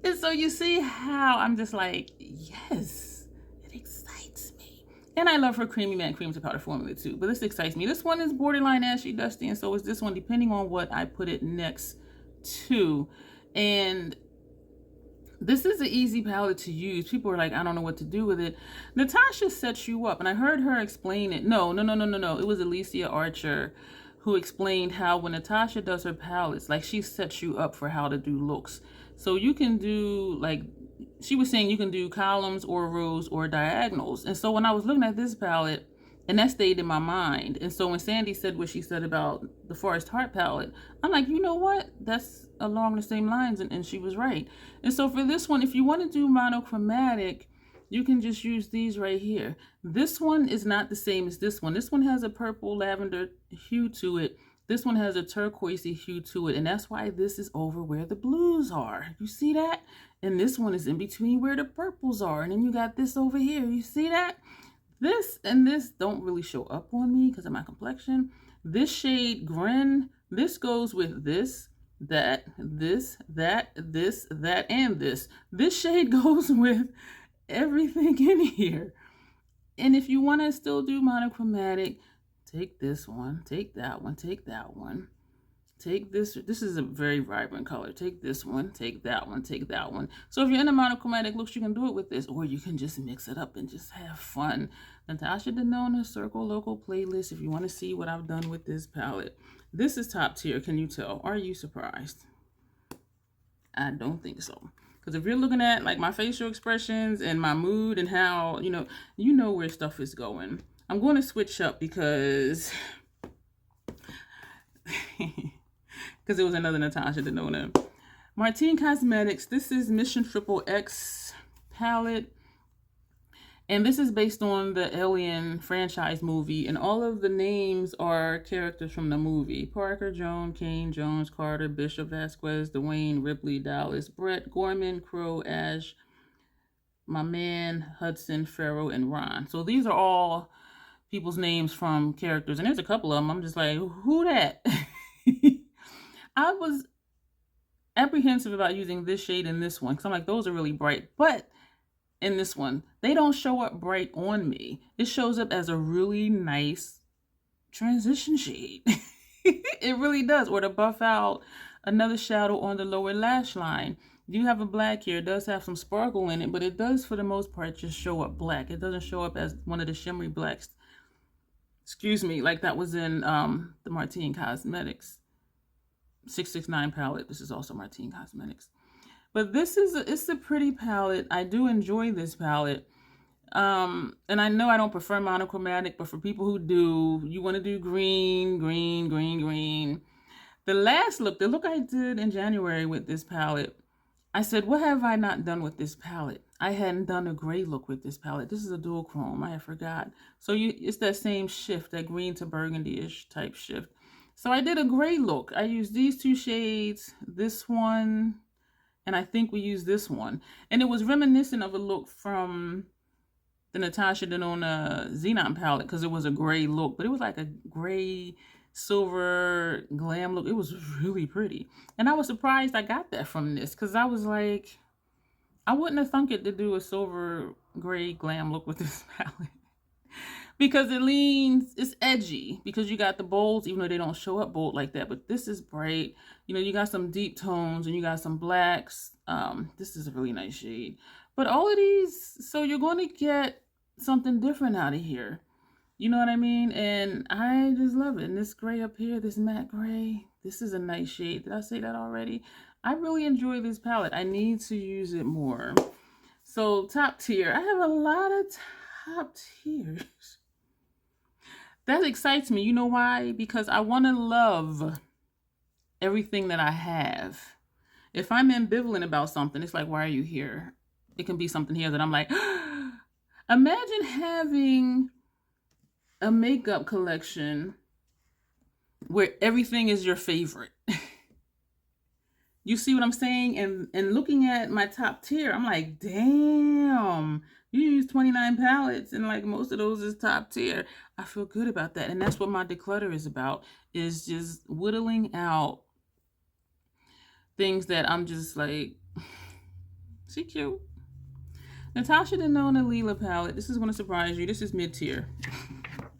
A: And so you see how I'm just like, yes, it excites me. And I love her Creamy Matte Cream to Powder formula too, but this excites me. This one is borderline ashy dusty, and so is this one, depending on what I put it next to. And this is an easy palette to use. People are like, I don't know what to do with it. Natasha sets you up, and I heard her explain it. No. It was Alicia Archer who explained how when Natasha does her palettes, like she sets you up for how to do looks. So you can do, like she was saying, you can do columns or rows or diagonals. And so when I was looking at this palette, and that stayed in my mind. And so when Sandy said what she said about the Forest Heart palette, I'm like, you know what? That's along the same lines, and she was right. And so for this one, if you want to do monochromatic, you can just use these right here. This one is not the same as this one. This one has a purple lavender hue to it. This one has a turquoisey hue to it, and that's why this is over where the blues are. You see that? And this one is in between where the purples are. And then you got this over here. You see that? This and this don't really show up on me because of my complexion. This shade Grin, this goes with this, that, this, that, this, that, and this. This shade goes with everything in here. And if you want to still do monochromatic, take this one, take that one, take that one. Take this. This is a very vibrant color. Take this one, take that one, take that one. So if you're into monochromatic looks, you can do it with this, or you can just mix it up and just have fun. Natasha Denona Circle Local playlist if you want to see what I've done with this palette. This is top tier. Can you tell? Are you surprised? I don't think so. Because if you're looking at like my facial expressions and my mood and how, you know where stuff is going. I'm going to switch up because because it was another Natasha Denona. Martine Cosmetics. This is Mission Triple X palette. And this is based on the Alien franchise movie. And all of the names are characters from the movie. Parker, Joan, Kane, Jones, Carter, Bishop, Vasquez, Dwayne, Ripley, Dallas, Brett, Gorman, Crow, Ash, my man, Hudson, Farrow, and Ron. So these are all people's names from characters. And there's a couple of them. I'm just like, who that? I was apprehensive about using this shade in this one because I'm like, those are really bright. But in this one, they don't show up bright on me. It shows up as a really nice transition shade. It really does. Or to buff out another shadow on the lower lash line. You have a black here. It does have some sparkle in it, but it does for the most part just show up black. It doesn't show up as one of the shimmery blacks. Excuse me, like that was in the Martine Cosmetics 669 palette. This is also Martine Cosmetics. But this is it's a pretty palette. I do enjoy this palette. And I know I don't prefer monochromatic, but for people who do, you want to do green, green, green, green. The last look, the look I did in January with this palette, I said, what have I not done with this palette? I hadn't done a gray look with this palette. This is a dual chrome. I forgot. So it's that same shift, that green to burgundy-ish type shift. So I did a gray look. I used these 2 shades, this one, and I think we used this one. And it was reminiscent of a look from the Natasha Denona Xenon palette because it was a gray look. But it was like a gray, silver, glam look. It was really pretty. And I was surprised I got that from this because I was like, I wouldn't have thunk it to do a silver, gray, glam look with this palette. Because it leans, it's edgy because you got the bolds, even though they don't show up bold like that. But this is bright. You got some deep tones and you got some blacks. This is a really nice shade. But all of these, so you're going to get something different out of here. You know what I mean? And I just love it. And this gray up here, this matte gray, this is a nice shade. Did I say that already? I really enjoy this palette. I need to use it more. So top tier. I have a lot of top tiers. That excites me. You know why? Because I want to love everything that I have. If I'm ambivalent about something, it's like, why are you here? It can be something here that I'm like, imagine having a makeup collection where everything is your favorite. You see what I'm saying? And looking at my top tier, I'm like, damn, you use 29 palettes and like most of those is top tier. I feel good about that. And that's what my declutter is about, is just whittling out things that I'm just like, she cute. Natasha Denona Lila palette. This is going to surprise you. This is mid-tier.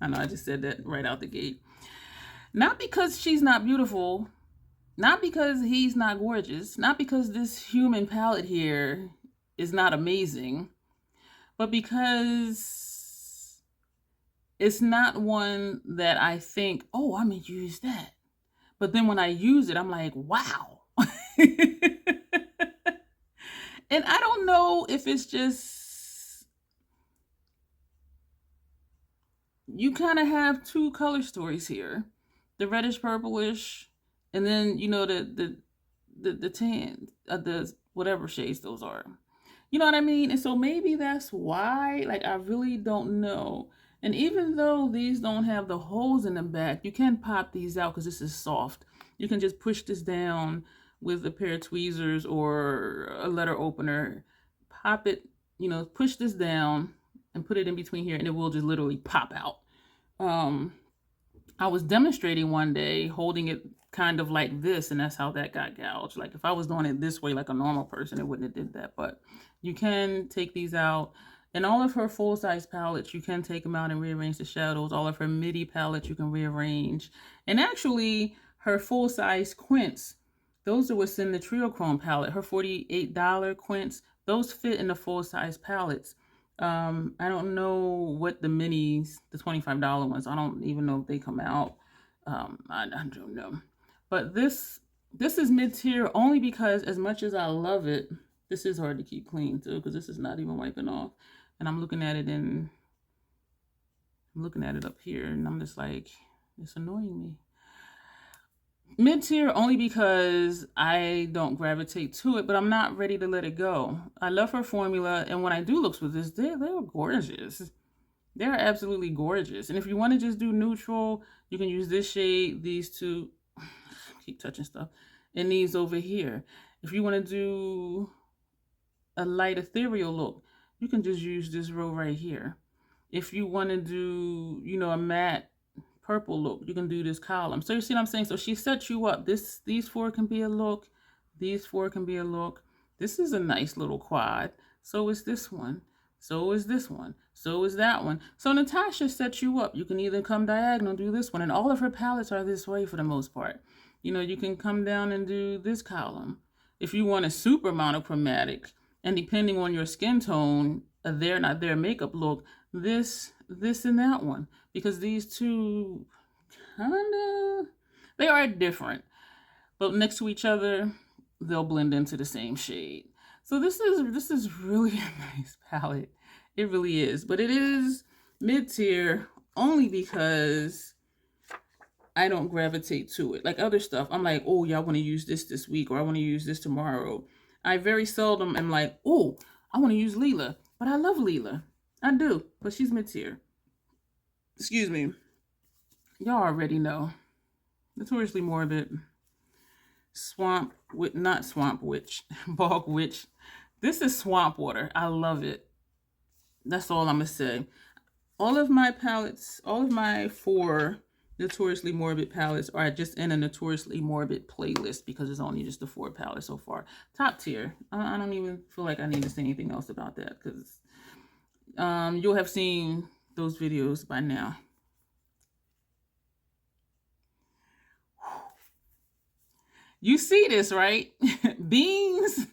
A: I know I just said that right out the gate. Not because she's not beautiful, not because he's not gorgeous, not because this human palette here is not amazing, but because it's not one that I think, oh, I'm going to use that. But then when I use it, I'm like, wow. And I don't know if it's just, you kind of have two color stories here. The reddish purplish, and then, you know, the tan, the whatever shades those are. You know what I mean? And so maybe that's why, like, I really don't know. And even though these don't have the holes in the back, you can pop these out because this is soft. You can just push this down with a pair of tweezers or a letter opener, pop it, you know, push this down and put it in between here, and it will just literally pop out. I was demonstrating one day holding it kind of like this, and that's how that got gouged. Like if I was doing it this way like a normal person, it wouldn't have did that. But you can take these out. And all of her full-size palettes, you can take them out and rearrange the shadows. All of her midi palettes, you can rearrange. And actually, her full-size quints, those are what's in the Triochrome palette. Her $48 quints, those fit in the full-size palettes. I don't know what the minis, the $25 ones, I don't even know if they come out. I don't know. But this is mid-tier only because as much as I love it, this is hard to keep clean too, because this is not even wiping off. And I'm looking at it up here, and I'm just like, it's annoying me. Mid-tier only because I don't gravitate to it, but I'm not ready to let it go. I love her formula, and when I do looks with this, they're gorgeous. They're absolutely gorgeous. And if you want to just do neutral, you can use this shade, these two, keep touching stuff, and these over here. If you want to do a light ethereal look, you can just use this row right here. If you want to do, you know, a matte purple look, you can do this column. So you see what I'm saying? So she sets you up. These four can be a look. These four can be a look. This is a nice little quad. So is this one. So is this one. So is that one. So Natasha sets you up. You can either come diagonal, do this one. And all of her palettes are this way for the most part. You know, you can come down and do this column. If you want a super monochromatic, and depending on your skin tone, their not their makeup look, this and that one. Because these two kinda, they are different. But next to each other, they'll blend into the same shade. So this is really a nice palette. It really is. But it is mid-tier only because I don't gravitate to it. Like other stuff, I'm like, oh, yeah, I want to use this week, or I want to use this tomorrow. I very seldom am like, oh, I want to use Lila. But I love Lila. I do. But she's mid-tier. Excuse me. Y'all already know. Notoriously morbid. Swamp, not swamp witch. Bog witch. This is swamp water. I love it. That's all I'm going to say. All of my palettes, all of my 4 Notoriously Morbid palettes are just in a Notoriously Morbid playlist because it's only just the 4 palettes so far. Top tier. I don't even feel like I need to say anything else about that because you'll have seen those videos by now. You see this, right? Beans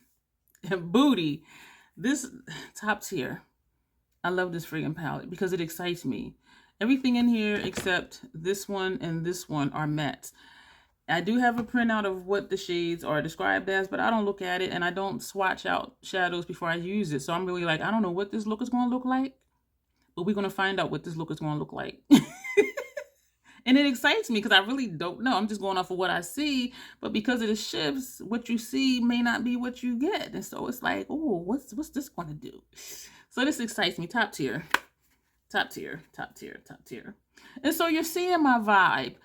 A: and booty. This top tier. I love this friggin' palette because it excites me. Everything in here except this one and this one are mattes. I do have a printout of what the shades are described as, but I don't look at it and I don't swatch out shadows before I use it. So I'm really like, I don't know what this look is going to look like, but we're going to find out what this look is going to look like. And it excites me because I really don't know. I'm just going off of what I see. But because of the shifts, what you see may not be what you get. And so it's like, oh, what's this going to do? So this excites me. Top tier. Top tier. Top tier. Top tier. And so you're seeing my vibe.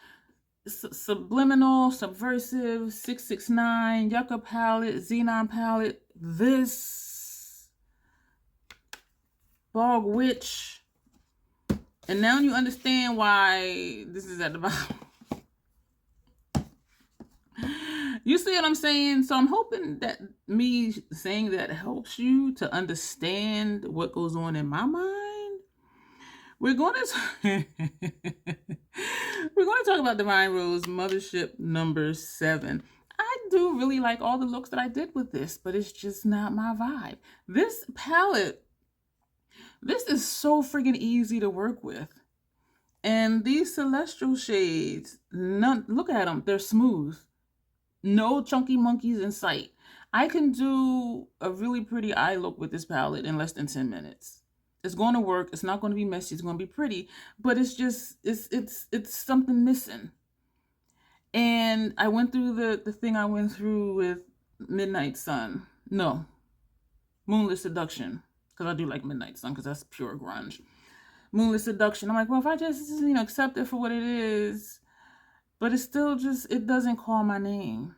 A: Subliminal, subversive, 669, Yucca palette, Xenon palette, this Bog Witch. And now you understand why this is at the bottom. You see what I'm saying? So I'm hoping that me saying that helps you to understand what goes on in my mind. We're going to talk about Divine Rose Mothership number 7. I do really like all the looks that I did with this, but it's just not my vibe. This palette, this is so friggin' easy to work with. And these celestial shades, look at them, they're smooth. No chunky monkeys in sight. I can do a really pretty eye look with this palette in less than 10 minutes. It's going to work. It's not going to be messy. It's going to be pretty, but it's just, it's something missing. And I went through the thing I went through with Midnight Sun. No, Moonlit Seduction. Because I do like Midnight Sun because that's pure grunge. Moonlit Seduction. I'm like, well, if I just, accept it for what it is, but it's still just, it doesn't call my name.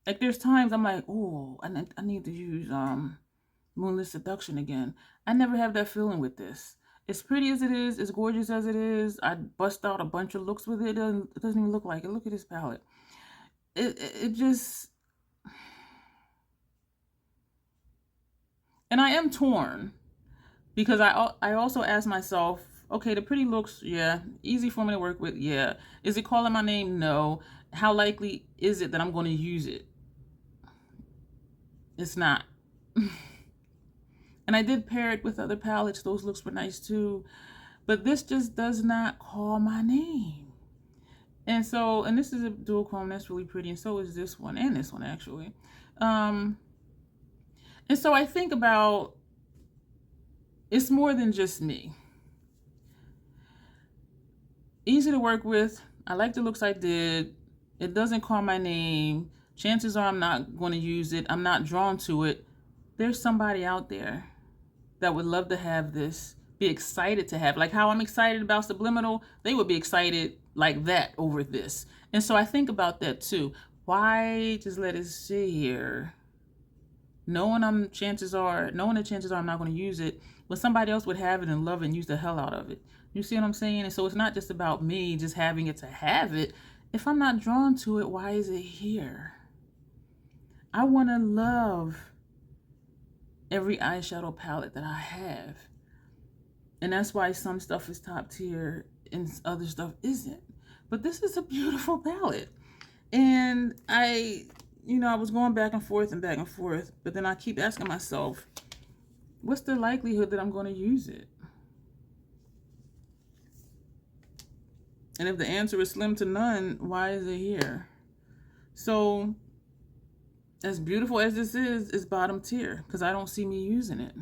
A: Like there's times I'm like, oh, I need to use Moonlit Seduction again. I never have that feeling with this. As pretty as it is, as gorgeous as it is, I bust out a bunch of looks with it. It doesn't even look like it. Look at this palette. It just... And I am torn. Because I also ask myself, okay, the pretty looks, yeah. Easy for me to work with, yeah. Is it calling my name? No. How likely is it that I'm going to use it? It's not. And I did pair it with other palettes. Those looks were nice too. But this just does not call my name. And so, and this is a dual chrome that's really pretty. And so is this one and this one actually. And so I think about, it's more than just me. Easy to work with. I like the looks I did. It doesn't call my name. Chances are I'm not going to use it. I'm not drawn to it. There's somebody out there that would love to have this, be excited to have. Like how I'm excited about Subliminal, they would be excited like that over this. And so I think about that too. Why just let it sit here? Knowing the chances are I'm not going to use it, when somebody else would have it and love it and use the hell out of it. You see what I'm saying? And so it's not just about me just having it to have it. If I'm not drawn to it, why is it here? I want to love every eyeshadow palette that I have. And that's why some stuff is top tier and other stuff isn't. But this is a beautiful palette. And I was going back and forth, but then I keep asking myself, what's the likelihood that I'm going to use it? And if the answer is slim to none, why is it here? So, as beautiful as this is, it's bottom tier because I don't see me using it.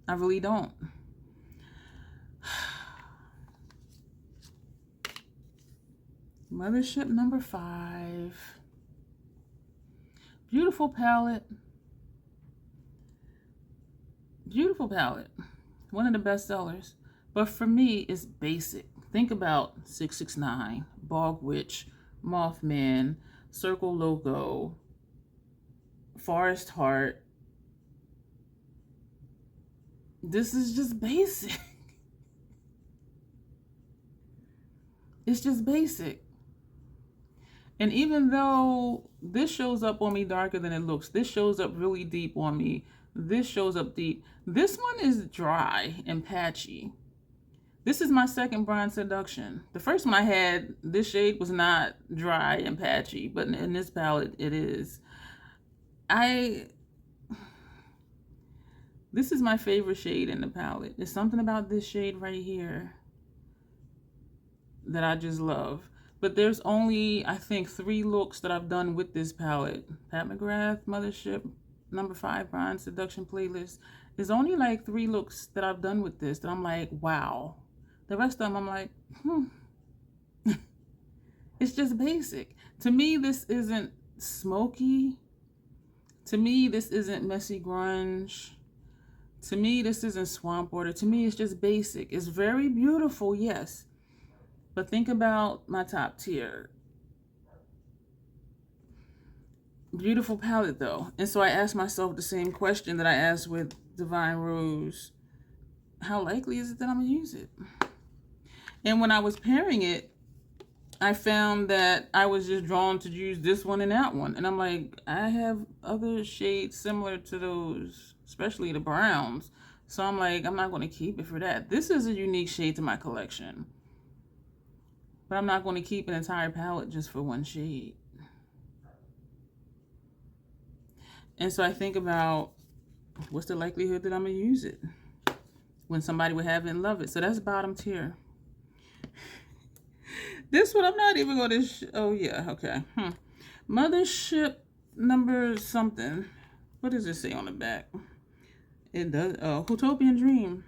A: I really don't. Mothership number 5. Beautiful palette. Beautiful palette. One of the best sellers. But for me, it's basic. Think about 669, Bog Witch, Mothman, Circle Logo, Forest Heart. This is just basic. It's just basic. And even though this shows up on me darker than it looks, this shows up really deep on me, this shows up deep. This one is dry and patchy. This is my second Bronze Seduction. The first one I had, this shade was not dry and patchy, but in this palette, it is. This is my favorite shade in the palette. There's something about this shade right here that I just love. But there's only, I think, 3 looks that I've done with this palette. Pat McGrath, Mothership, number 5, Bronze Seduction playlist. There's only like 3 looks that I've done with this that I'm like, wow. The rest of them, I'm like, hmm. And so I think about this. This is my favorite shade in the palette. There's something about this shade right here that I just love. But there's only, I think, 3 looks that I've done with this that I'm like, wow. The rest of them, I'm like, hmm. The rest of them, I'm like, wow. The rest of them, I'm like, hmm. It's just basic. To me, this isn't smoky. To me, this isn't messy grunge. To me, this isn't swamp water. To me, it's just basic. It's very beautiful, yes. But think about my top tier. Beautiful palette, though. And so I asked myself the same question that I asked with Divine Rose. How likely is it that I'm going to use it? And when I was pairing it, I found that I was just drawn to use this one and that one. And I'm like, I have other shades similar to those, especially the browns. So I'm like, I'm not going to keep it for that. This is a unique shade to my collection. But I'm not going to keep an entire palette just for one shade. And so I think about, what's the likelihood that I'm going to use it when somebody would have it and love it? So that's bottom tier. This one I'm not even going to, oh yeah, okay. Mothership number something. What does it say on the back? It does, Utopian Dream.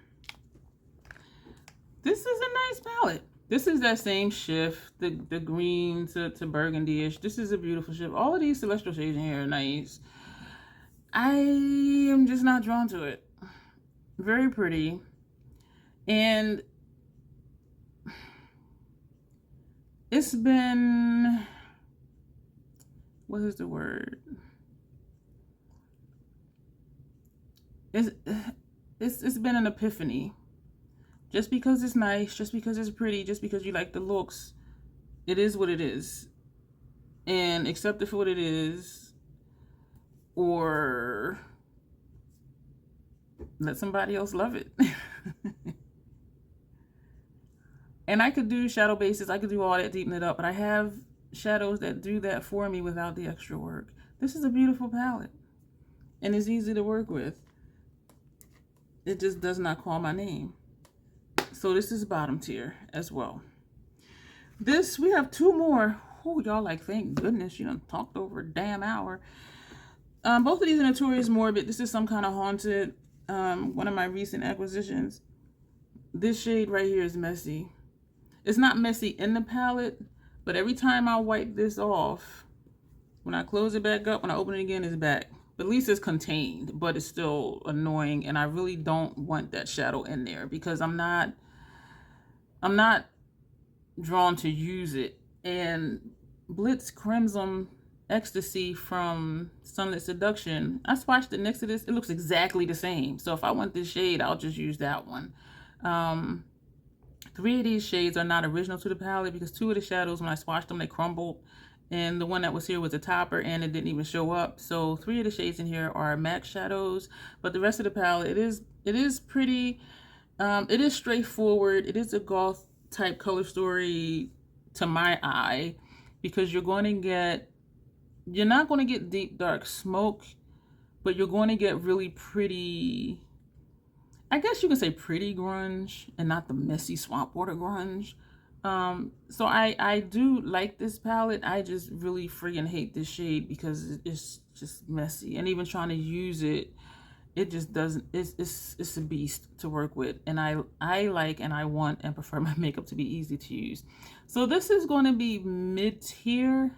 A: This is a nice palette. This is that same shift, the green to burgundy-ish. This is a beautiful shift. All of these celestial shades in here are nice. I am just not drawn to it. Very pretty. And it's been, what is the word? It's been an epiphany. Just because it's nice, just because it's pretty, just because you like the looks, it is what it is. And accept it for what it is, or let somebody else love it. And I could do shadow bases, I could do all that, deepen it up, but I have shadows that do that for me without the extra work. This is a beautiful palette, and it's easy to work with. It just does not call my name. So this is bottom tier as well. This, we have two more. Oh, y'all, like, thank goodness you done talked over a damn hour. Both of these are Notorious Morbid. This is Some Kind of Haunted, one of my recent acquisitions. This shade right here is messy. It's not messy in the palette, but every time I wipe this off, when I close it back up, when I open it again, it's back. But at least it's contained, but it's still annoying, and I really don't want that shadow in there because I'm not drawn to use it. And Blitz Crimson Ecstasy from Sunlit Seduction, I swatched it next to this. It looks exactly the same. So if I want this shade, I'll just use that one. 3 of these shades are not original to the palette because 2 of the shadows, when I swatched them, they crumbled. And the one that was here was a topper and it didn't even show up. So 3 of the shades in here are MAC shadows. But the rest of the palette, it is pretty, it is straightforward. It is a goth type color story to my eye because you're not going to get deep dark smoke, but you're going to get really pretty, I guess you can say pretty grunge and not the messy swamp water grunge. So I do like this palette. I just really freaking hate this shade because it's just messy, and even trying to use it, it just doesn't, it's a beast to work with. And I like and I want and prefer my makeup to be easy to use. So this is going to be mid-tier.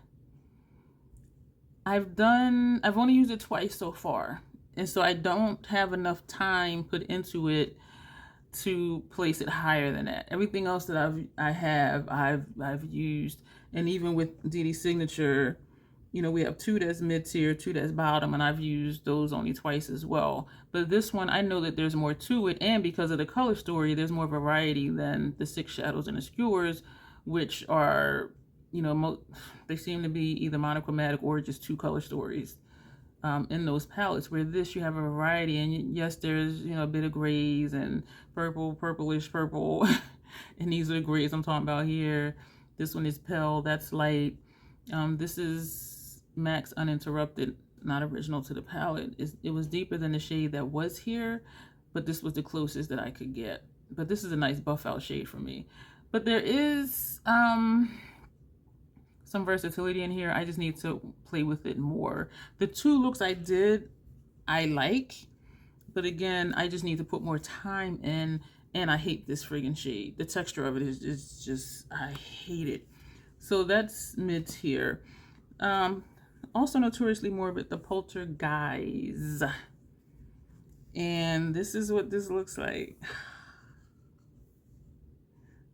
A: I've only used it twice so far. And so I don't have enough time put into it to place it higher than that. Everything else that I've used, and even with DD Signature, you know, we have 2 that's mid-tier, 2 that's bottom, and I've used those only twice as well. But this one, I know that there's more to it, and because of the color story, there's more variety than the 6 shadows and the skewers, which are, you know, they seem to be either monochromatic or just 2 color stories. In those palettes, where this you have a variety, and yes, there's, you know, a bit of grays and purplish purple, and these are the grays I'm talking about here. This one is pale, that's light. This is Max Uninterrupted, not original to the palette. It was deeper than the shade that was here, but this was the closest that I could get. But this is a nice buff out shade for me. But there is some versatility in here. I just need to play with it more. The 2 looks I like, but again, I just need to put more time in, and I hate this friggin' shade. The texture of it is just, I hate it. So that's mid-tier. Also notoriously morbid, the Poltergeist. And this is what this looks like.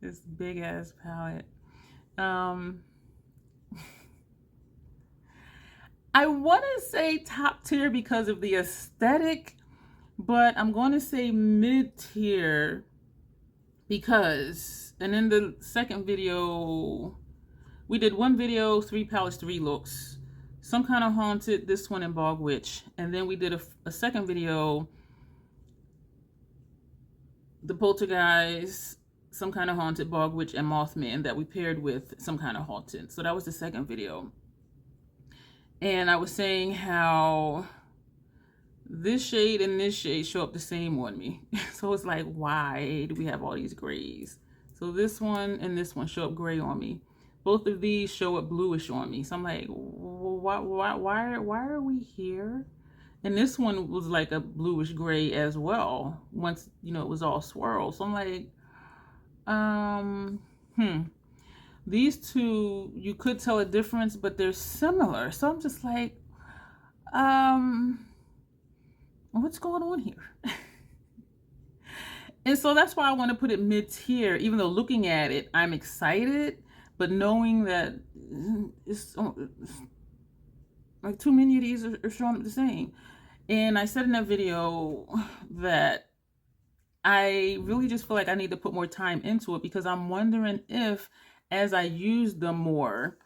A: This big ass palette. I want to say top tier because of the aesthetic, but I'm going to say mid tier because, and in the second video, we did one video, 3 palettes, 3 looks. Some Kind of Haunted, this one, and Bog Witch. And then we did a second video, the Poltergeist, Some Kind of Haunted, Bog Witch, and Mothman, that we paired with Some Kind of Haunted. So that was the second video. And I was saying how this shade and this shade show up the same on me. So it's like, why do we have all these grays? So this one and this one show up gray on me. Both of these show up bluish on me. So I'm like, why are we here? And this one was like a bluish gray as well, once, you know, it was all swirled. So I'm like, these two, you could tell a difference, but they're similar. So I'm just like, what's going on here? And so that's why I want to put it mid-tier, even though looking at it, I'm excited, but knowing that it's like too many of these are showing up the same. And I said in that video that I really just feel like I need to put more time into it, because I'm wondering if, as I use them more,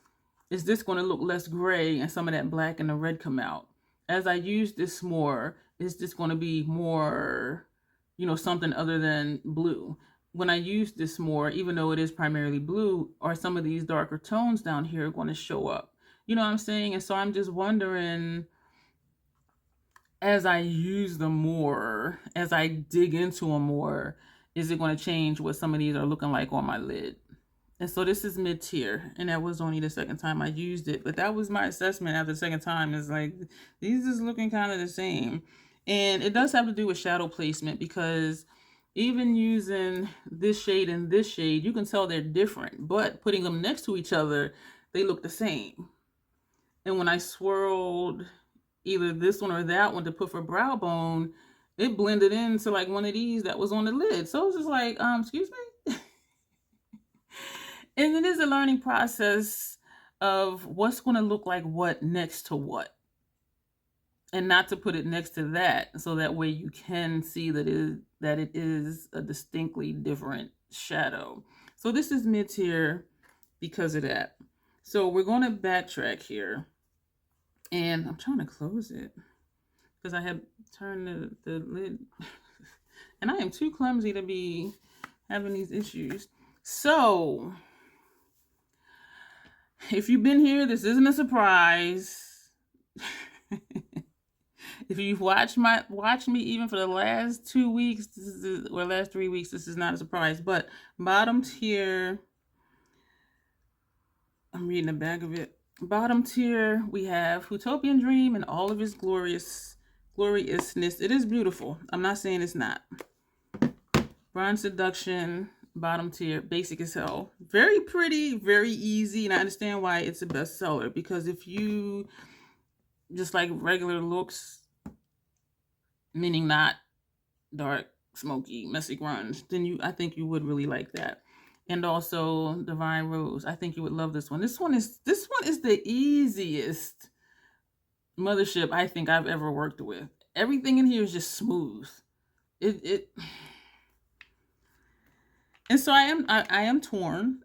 A: is this going to look less gray and some of that black and the red come out? As I use this more, is this going to be more, you know, something other than blue? When I use this more, even though it is primarily blue, are some of these darker tones down here going to show up? You know what I'm saying? And so I'm just wondering, as I use them more, as I dig into them more, is it going to change what some of these are looking like on my lid? And so this is mid-tier, and that was only the second time I used it. But that was my assessment after the second time. Is like, these is looking kind of the same. And it does have to do with shadow placement, because even using this shade and this shade, you can tell they're different. But putting them next to each other, they look the same. And when I swirled either this one or that one to put for brow bone, it blended into like one of these that was on the lid. So it's just like, excuse me? And it is a learning process of what's going to look like what next to what. And not to put it next to that, so that way you can see that it is a distinctly different shadow. So this is mid-tier because of that. So we're going to backtrack here. And I'm trying to close it because I have turned the lid. And I am too clumsy to be having these issues. So if you've been here, this isn't a surprise. If you've watched me even for the last 2 weeks, or last 3 weeks, this is not a surprise. But bottom tier, I'm reading the back of it. Bottom tier, we have Utopian Dream and all of its gloriousness. It is beautiful. I'm not saying it's not. Bronze Seduction, bottom tier, basic as hell. Very pretty, very easy, and I understand why it's a bestseller. Because if you just like regular looks, meaning not dark, smoky, messy grunge, then I think you would really like that. And also Divine Rose. I think you would love this one. This one is the easiest mothership I think I've ever worked with. Everything in here is just smooth. And so I am torn.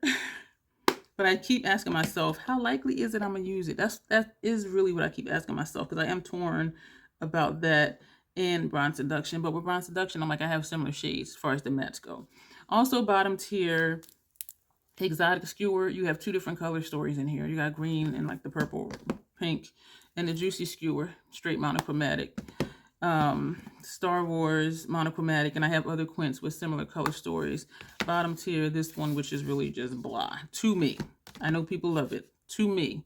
A: But I keep asking myself, how likely is it I'm gonna use it? That is really what I keep asking myself, because I am torn about that in Bronze Seduction. But with Bronze Seduction, I'm like, I have similar shades as far as the mattes go. Also, bottom tier, Exotic Skewer. You have 2 different color stories in here. You got green and like the purple, pink, and the Juicy Skewer, straight monochromatic. Star Wars monochromatic, and I have other quints with similar color stories. Bottom tier, this one, which is really just blah to me. I know people love it, to me.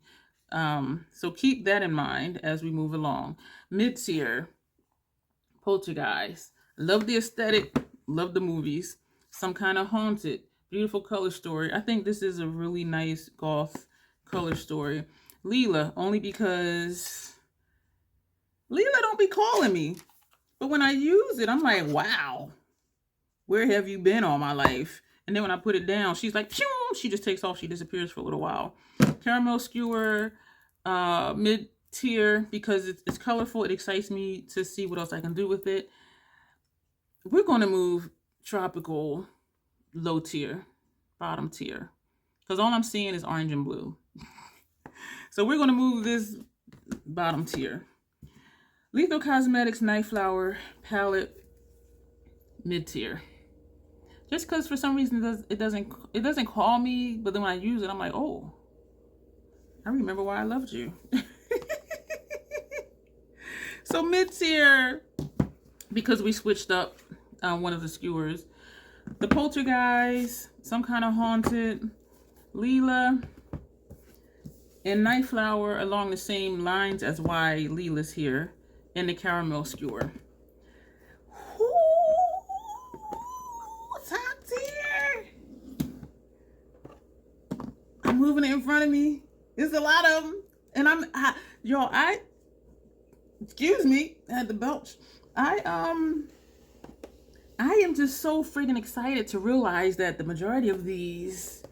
A: So keep that in mind as we move along. Mid tier, Poltergeist. Love the aesthetic, love the movies. Some Kind of Haunted. Beautiful color story. I think this is a really nice goth color story. Leela, only because Leela don't be calling me. But when I use it, I'm like, wow, where have you been all my life? And then when I put it down, she's like, pew! She just takes off. She disappears for a little while. Caramel skewer, mid-tier, because it's colorful. It excites me to see what else I can do with it. We're going to move tropical, low tier, bottom tier, because all I'm seeing is orange and blue. So we're going to move this bottom tier. Lethal Cosmetics Night Flower palette, mid-tier. Just because for some reason it doesn't call me, but then when I use it, I'm like, oh, I remember why I loved you. So mid-tier, because we switched up one of the skewers. The Poltergeist, Some Kind of Haunted, Leela, and Night Flower along the same lines as why Leela's here, and the Caramel Skewer. Top tier. I'm moving it in front of me. There's a lot of them, and excuse me, I had to belch. I am just so freaking excited to realize that the majority of these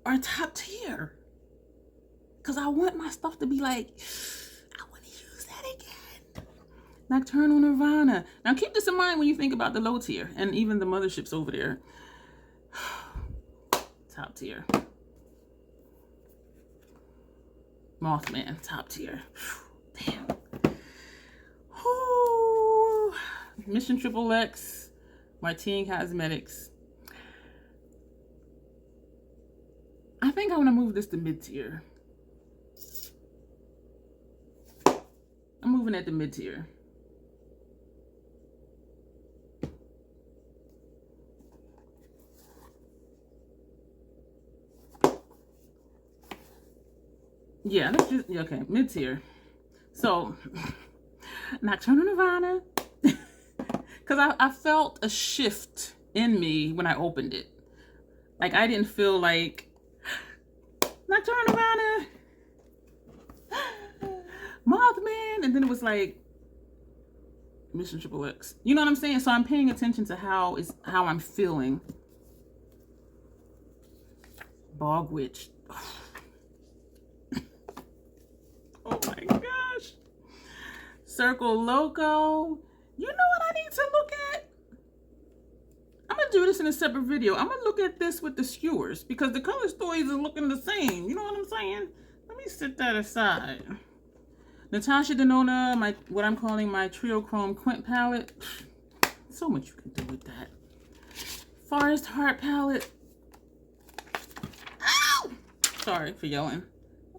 A: are top tier. Because I want my stuff to be like, I want to use that again. Nocturnal Nirvana. Now keep this in mind when you think about the low tier and even the motherships over there. Top tier. Mothman, top tier. Damn. Ooh. Mission Triple X, Martine Cosmetics. I think I want to move this to mid-tier. I'm moving at the mid-tier. Yeah, let's just, okay, mid-tier. So, Nocturnal Nirvana. Because I felt a shift in me when I opened it. Like, I didn't feel like, Nocturnal Nirvana, Mothman, and then it was like Mission Triple X. You know what I'm saying? So I'm paying attention to how I'm feeling. Bog Witch. Oh my gosh. Circle Loco. You know what I need to look at? I'm going to do this in a separate video. I'm going to look at this with the skewers because the color stories are looking the same. You know what I'm saying? Let me set that aside. Natasha Denona, what I'm calling my Trio Chrome Quint palette. So much you can do with that. Forest Heart palette. Ow! Sorry for yelling.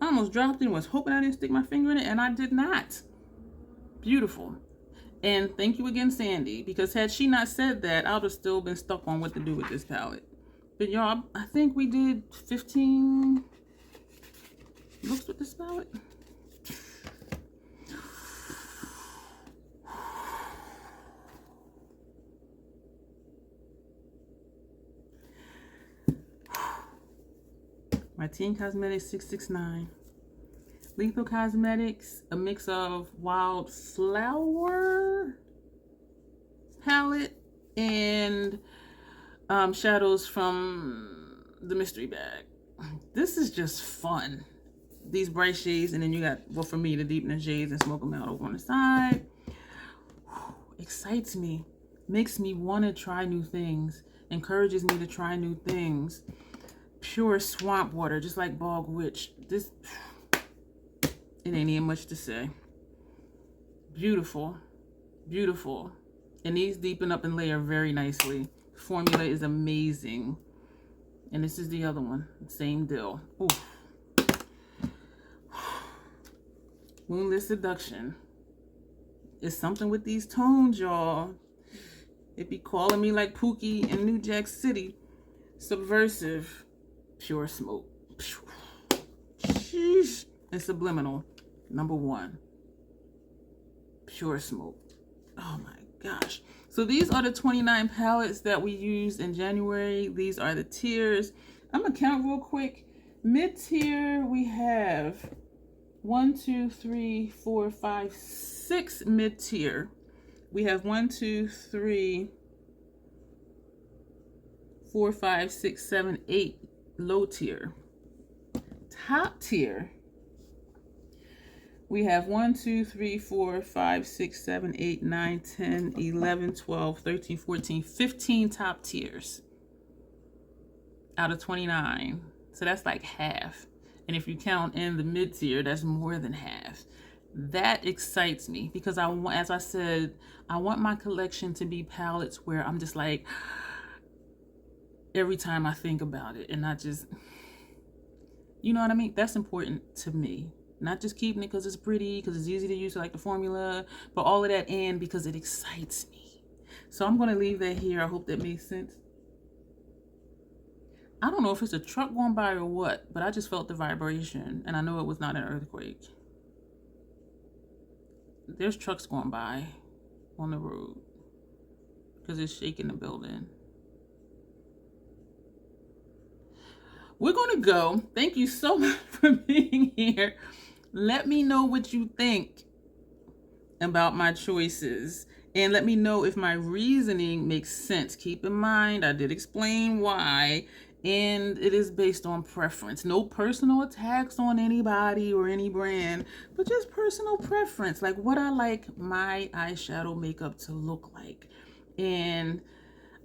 A: I almost dropped it and was hoping I didn't stick my finger in it, and I did not. Beautiful. And thank you again, Sandy, because had she not said that, I would have still been stuck on what to do with this palette. But y'all, I think we did 15 looks with this palette. Martine Cosmetics 669. Lethal Cosmetics, a mix of Wildflower palette and shadows from the mystery bag. This is just fun. These bright shades, and then you got, well, for me, the deepening shades and smoke them out over on the side. Excites me, makes me want to try new things, encourages me to try new things. Pure swamp water, just like Bog Witch. This, it ain't even much to say. Beautiful, beautiful. And these deepen up and layer very nicely. Formula is amazing. And this is the other one, same deal. Ooh. Woundless Seduction. It's something with these tones, y'all. It be calling me like Pookie in New Jack City. Subversive. Pure Smoke. Sheesh. And Subliminal. Number 1. Pure Smoke. Oh my gosh. So these are the 29 palettes that we used in January. These are the tiers. I'm gonna count real quick. Mid-tier, we have 1, 2, 3, 4, 5, 6 mid-tier. We have 1, 2, 3, 4, 5, 6, 7, 8 low tier. Top tier, we have 1, 2, 3, 4, 5, 6, 7, 8, 9, 10, 11, 12, 13, 14, 15 top tiers out of 29. So that's like half. And if you count in the mid tier, that's more than half. That excites me because I want, as I said, I want my collection to be palettes where I'm just like, every time I think about it, and not just, you know what I mean? That's important to me. Not just keeping it because it's pretty, because it's easy to use, like the formula, but all of that, and because it excites me. So I'm going to leave that here. I hope that makes sense. I don't know if it's a truck going by or what, but I just felt the vibration, and I know it was not an earthquake. There's trucks going by on the road because it's shaking the building. We're going to go. Thank you so much for being here. Let me know what you think about my choices. And let me know if my reasoning makes sense. Keep in mind, I did explain why. And it is based on preference. No personal attacks on anybody or any brand, but just personal preference. Like what I like my eyeshadow makeup to look like. And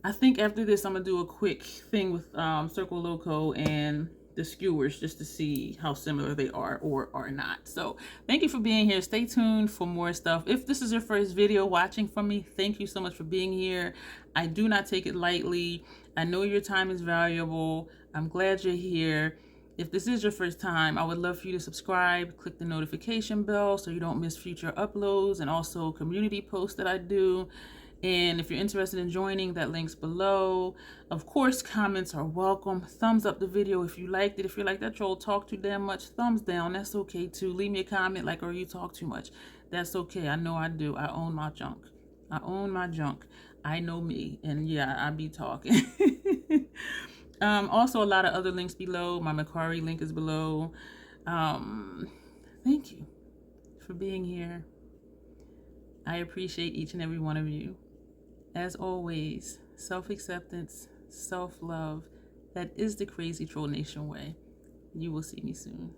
A: I think after this, I'm going to do a quick thing with Circle Loco and the skewers just to see how similar they are or are not. So thank you for being here. Stay tuned for more stuff. If this is your first video watching from me, thank you so much for being here. I do not take it lightly. I know your time is valuable. I'm glad you're here. If this is your first time, I would love for you to subscribe, click the notification bell so you don't miss future uploads and also community posts that I do. And if you're interested in joining, that link's below. Of course, comments are welcome. Thumbs up the video if you liked it. If you're like, that troll talk too damn much, thumbs down. That's okay too. Leave me a comment like, or you talk too much. That's okay. I know I do. I own my junk. I own my junk. I know me. And yeah, I be talking. Also, a lot of other links below. My Macari link is below. Thank you for being here. I appreciate each and every one of you. As always, self-acceptance, self-love, that is the Crazy Troll Nation way. You will see me soon.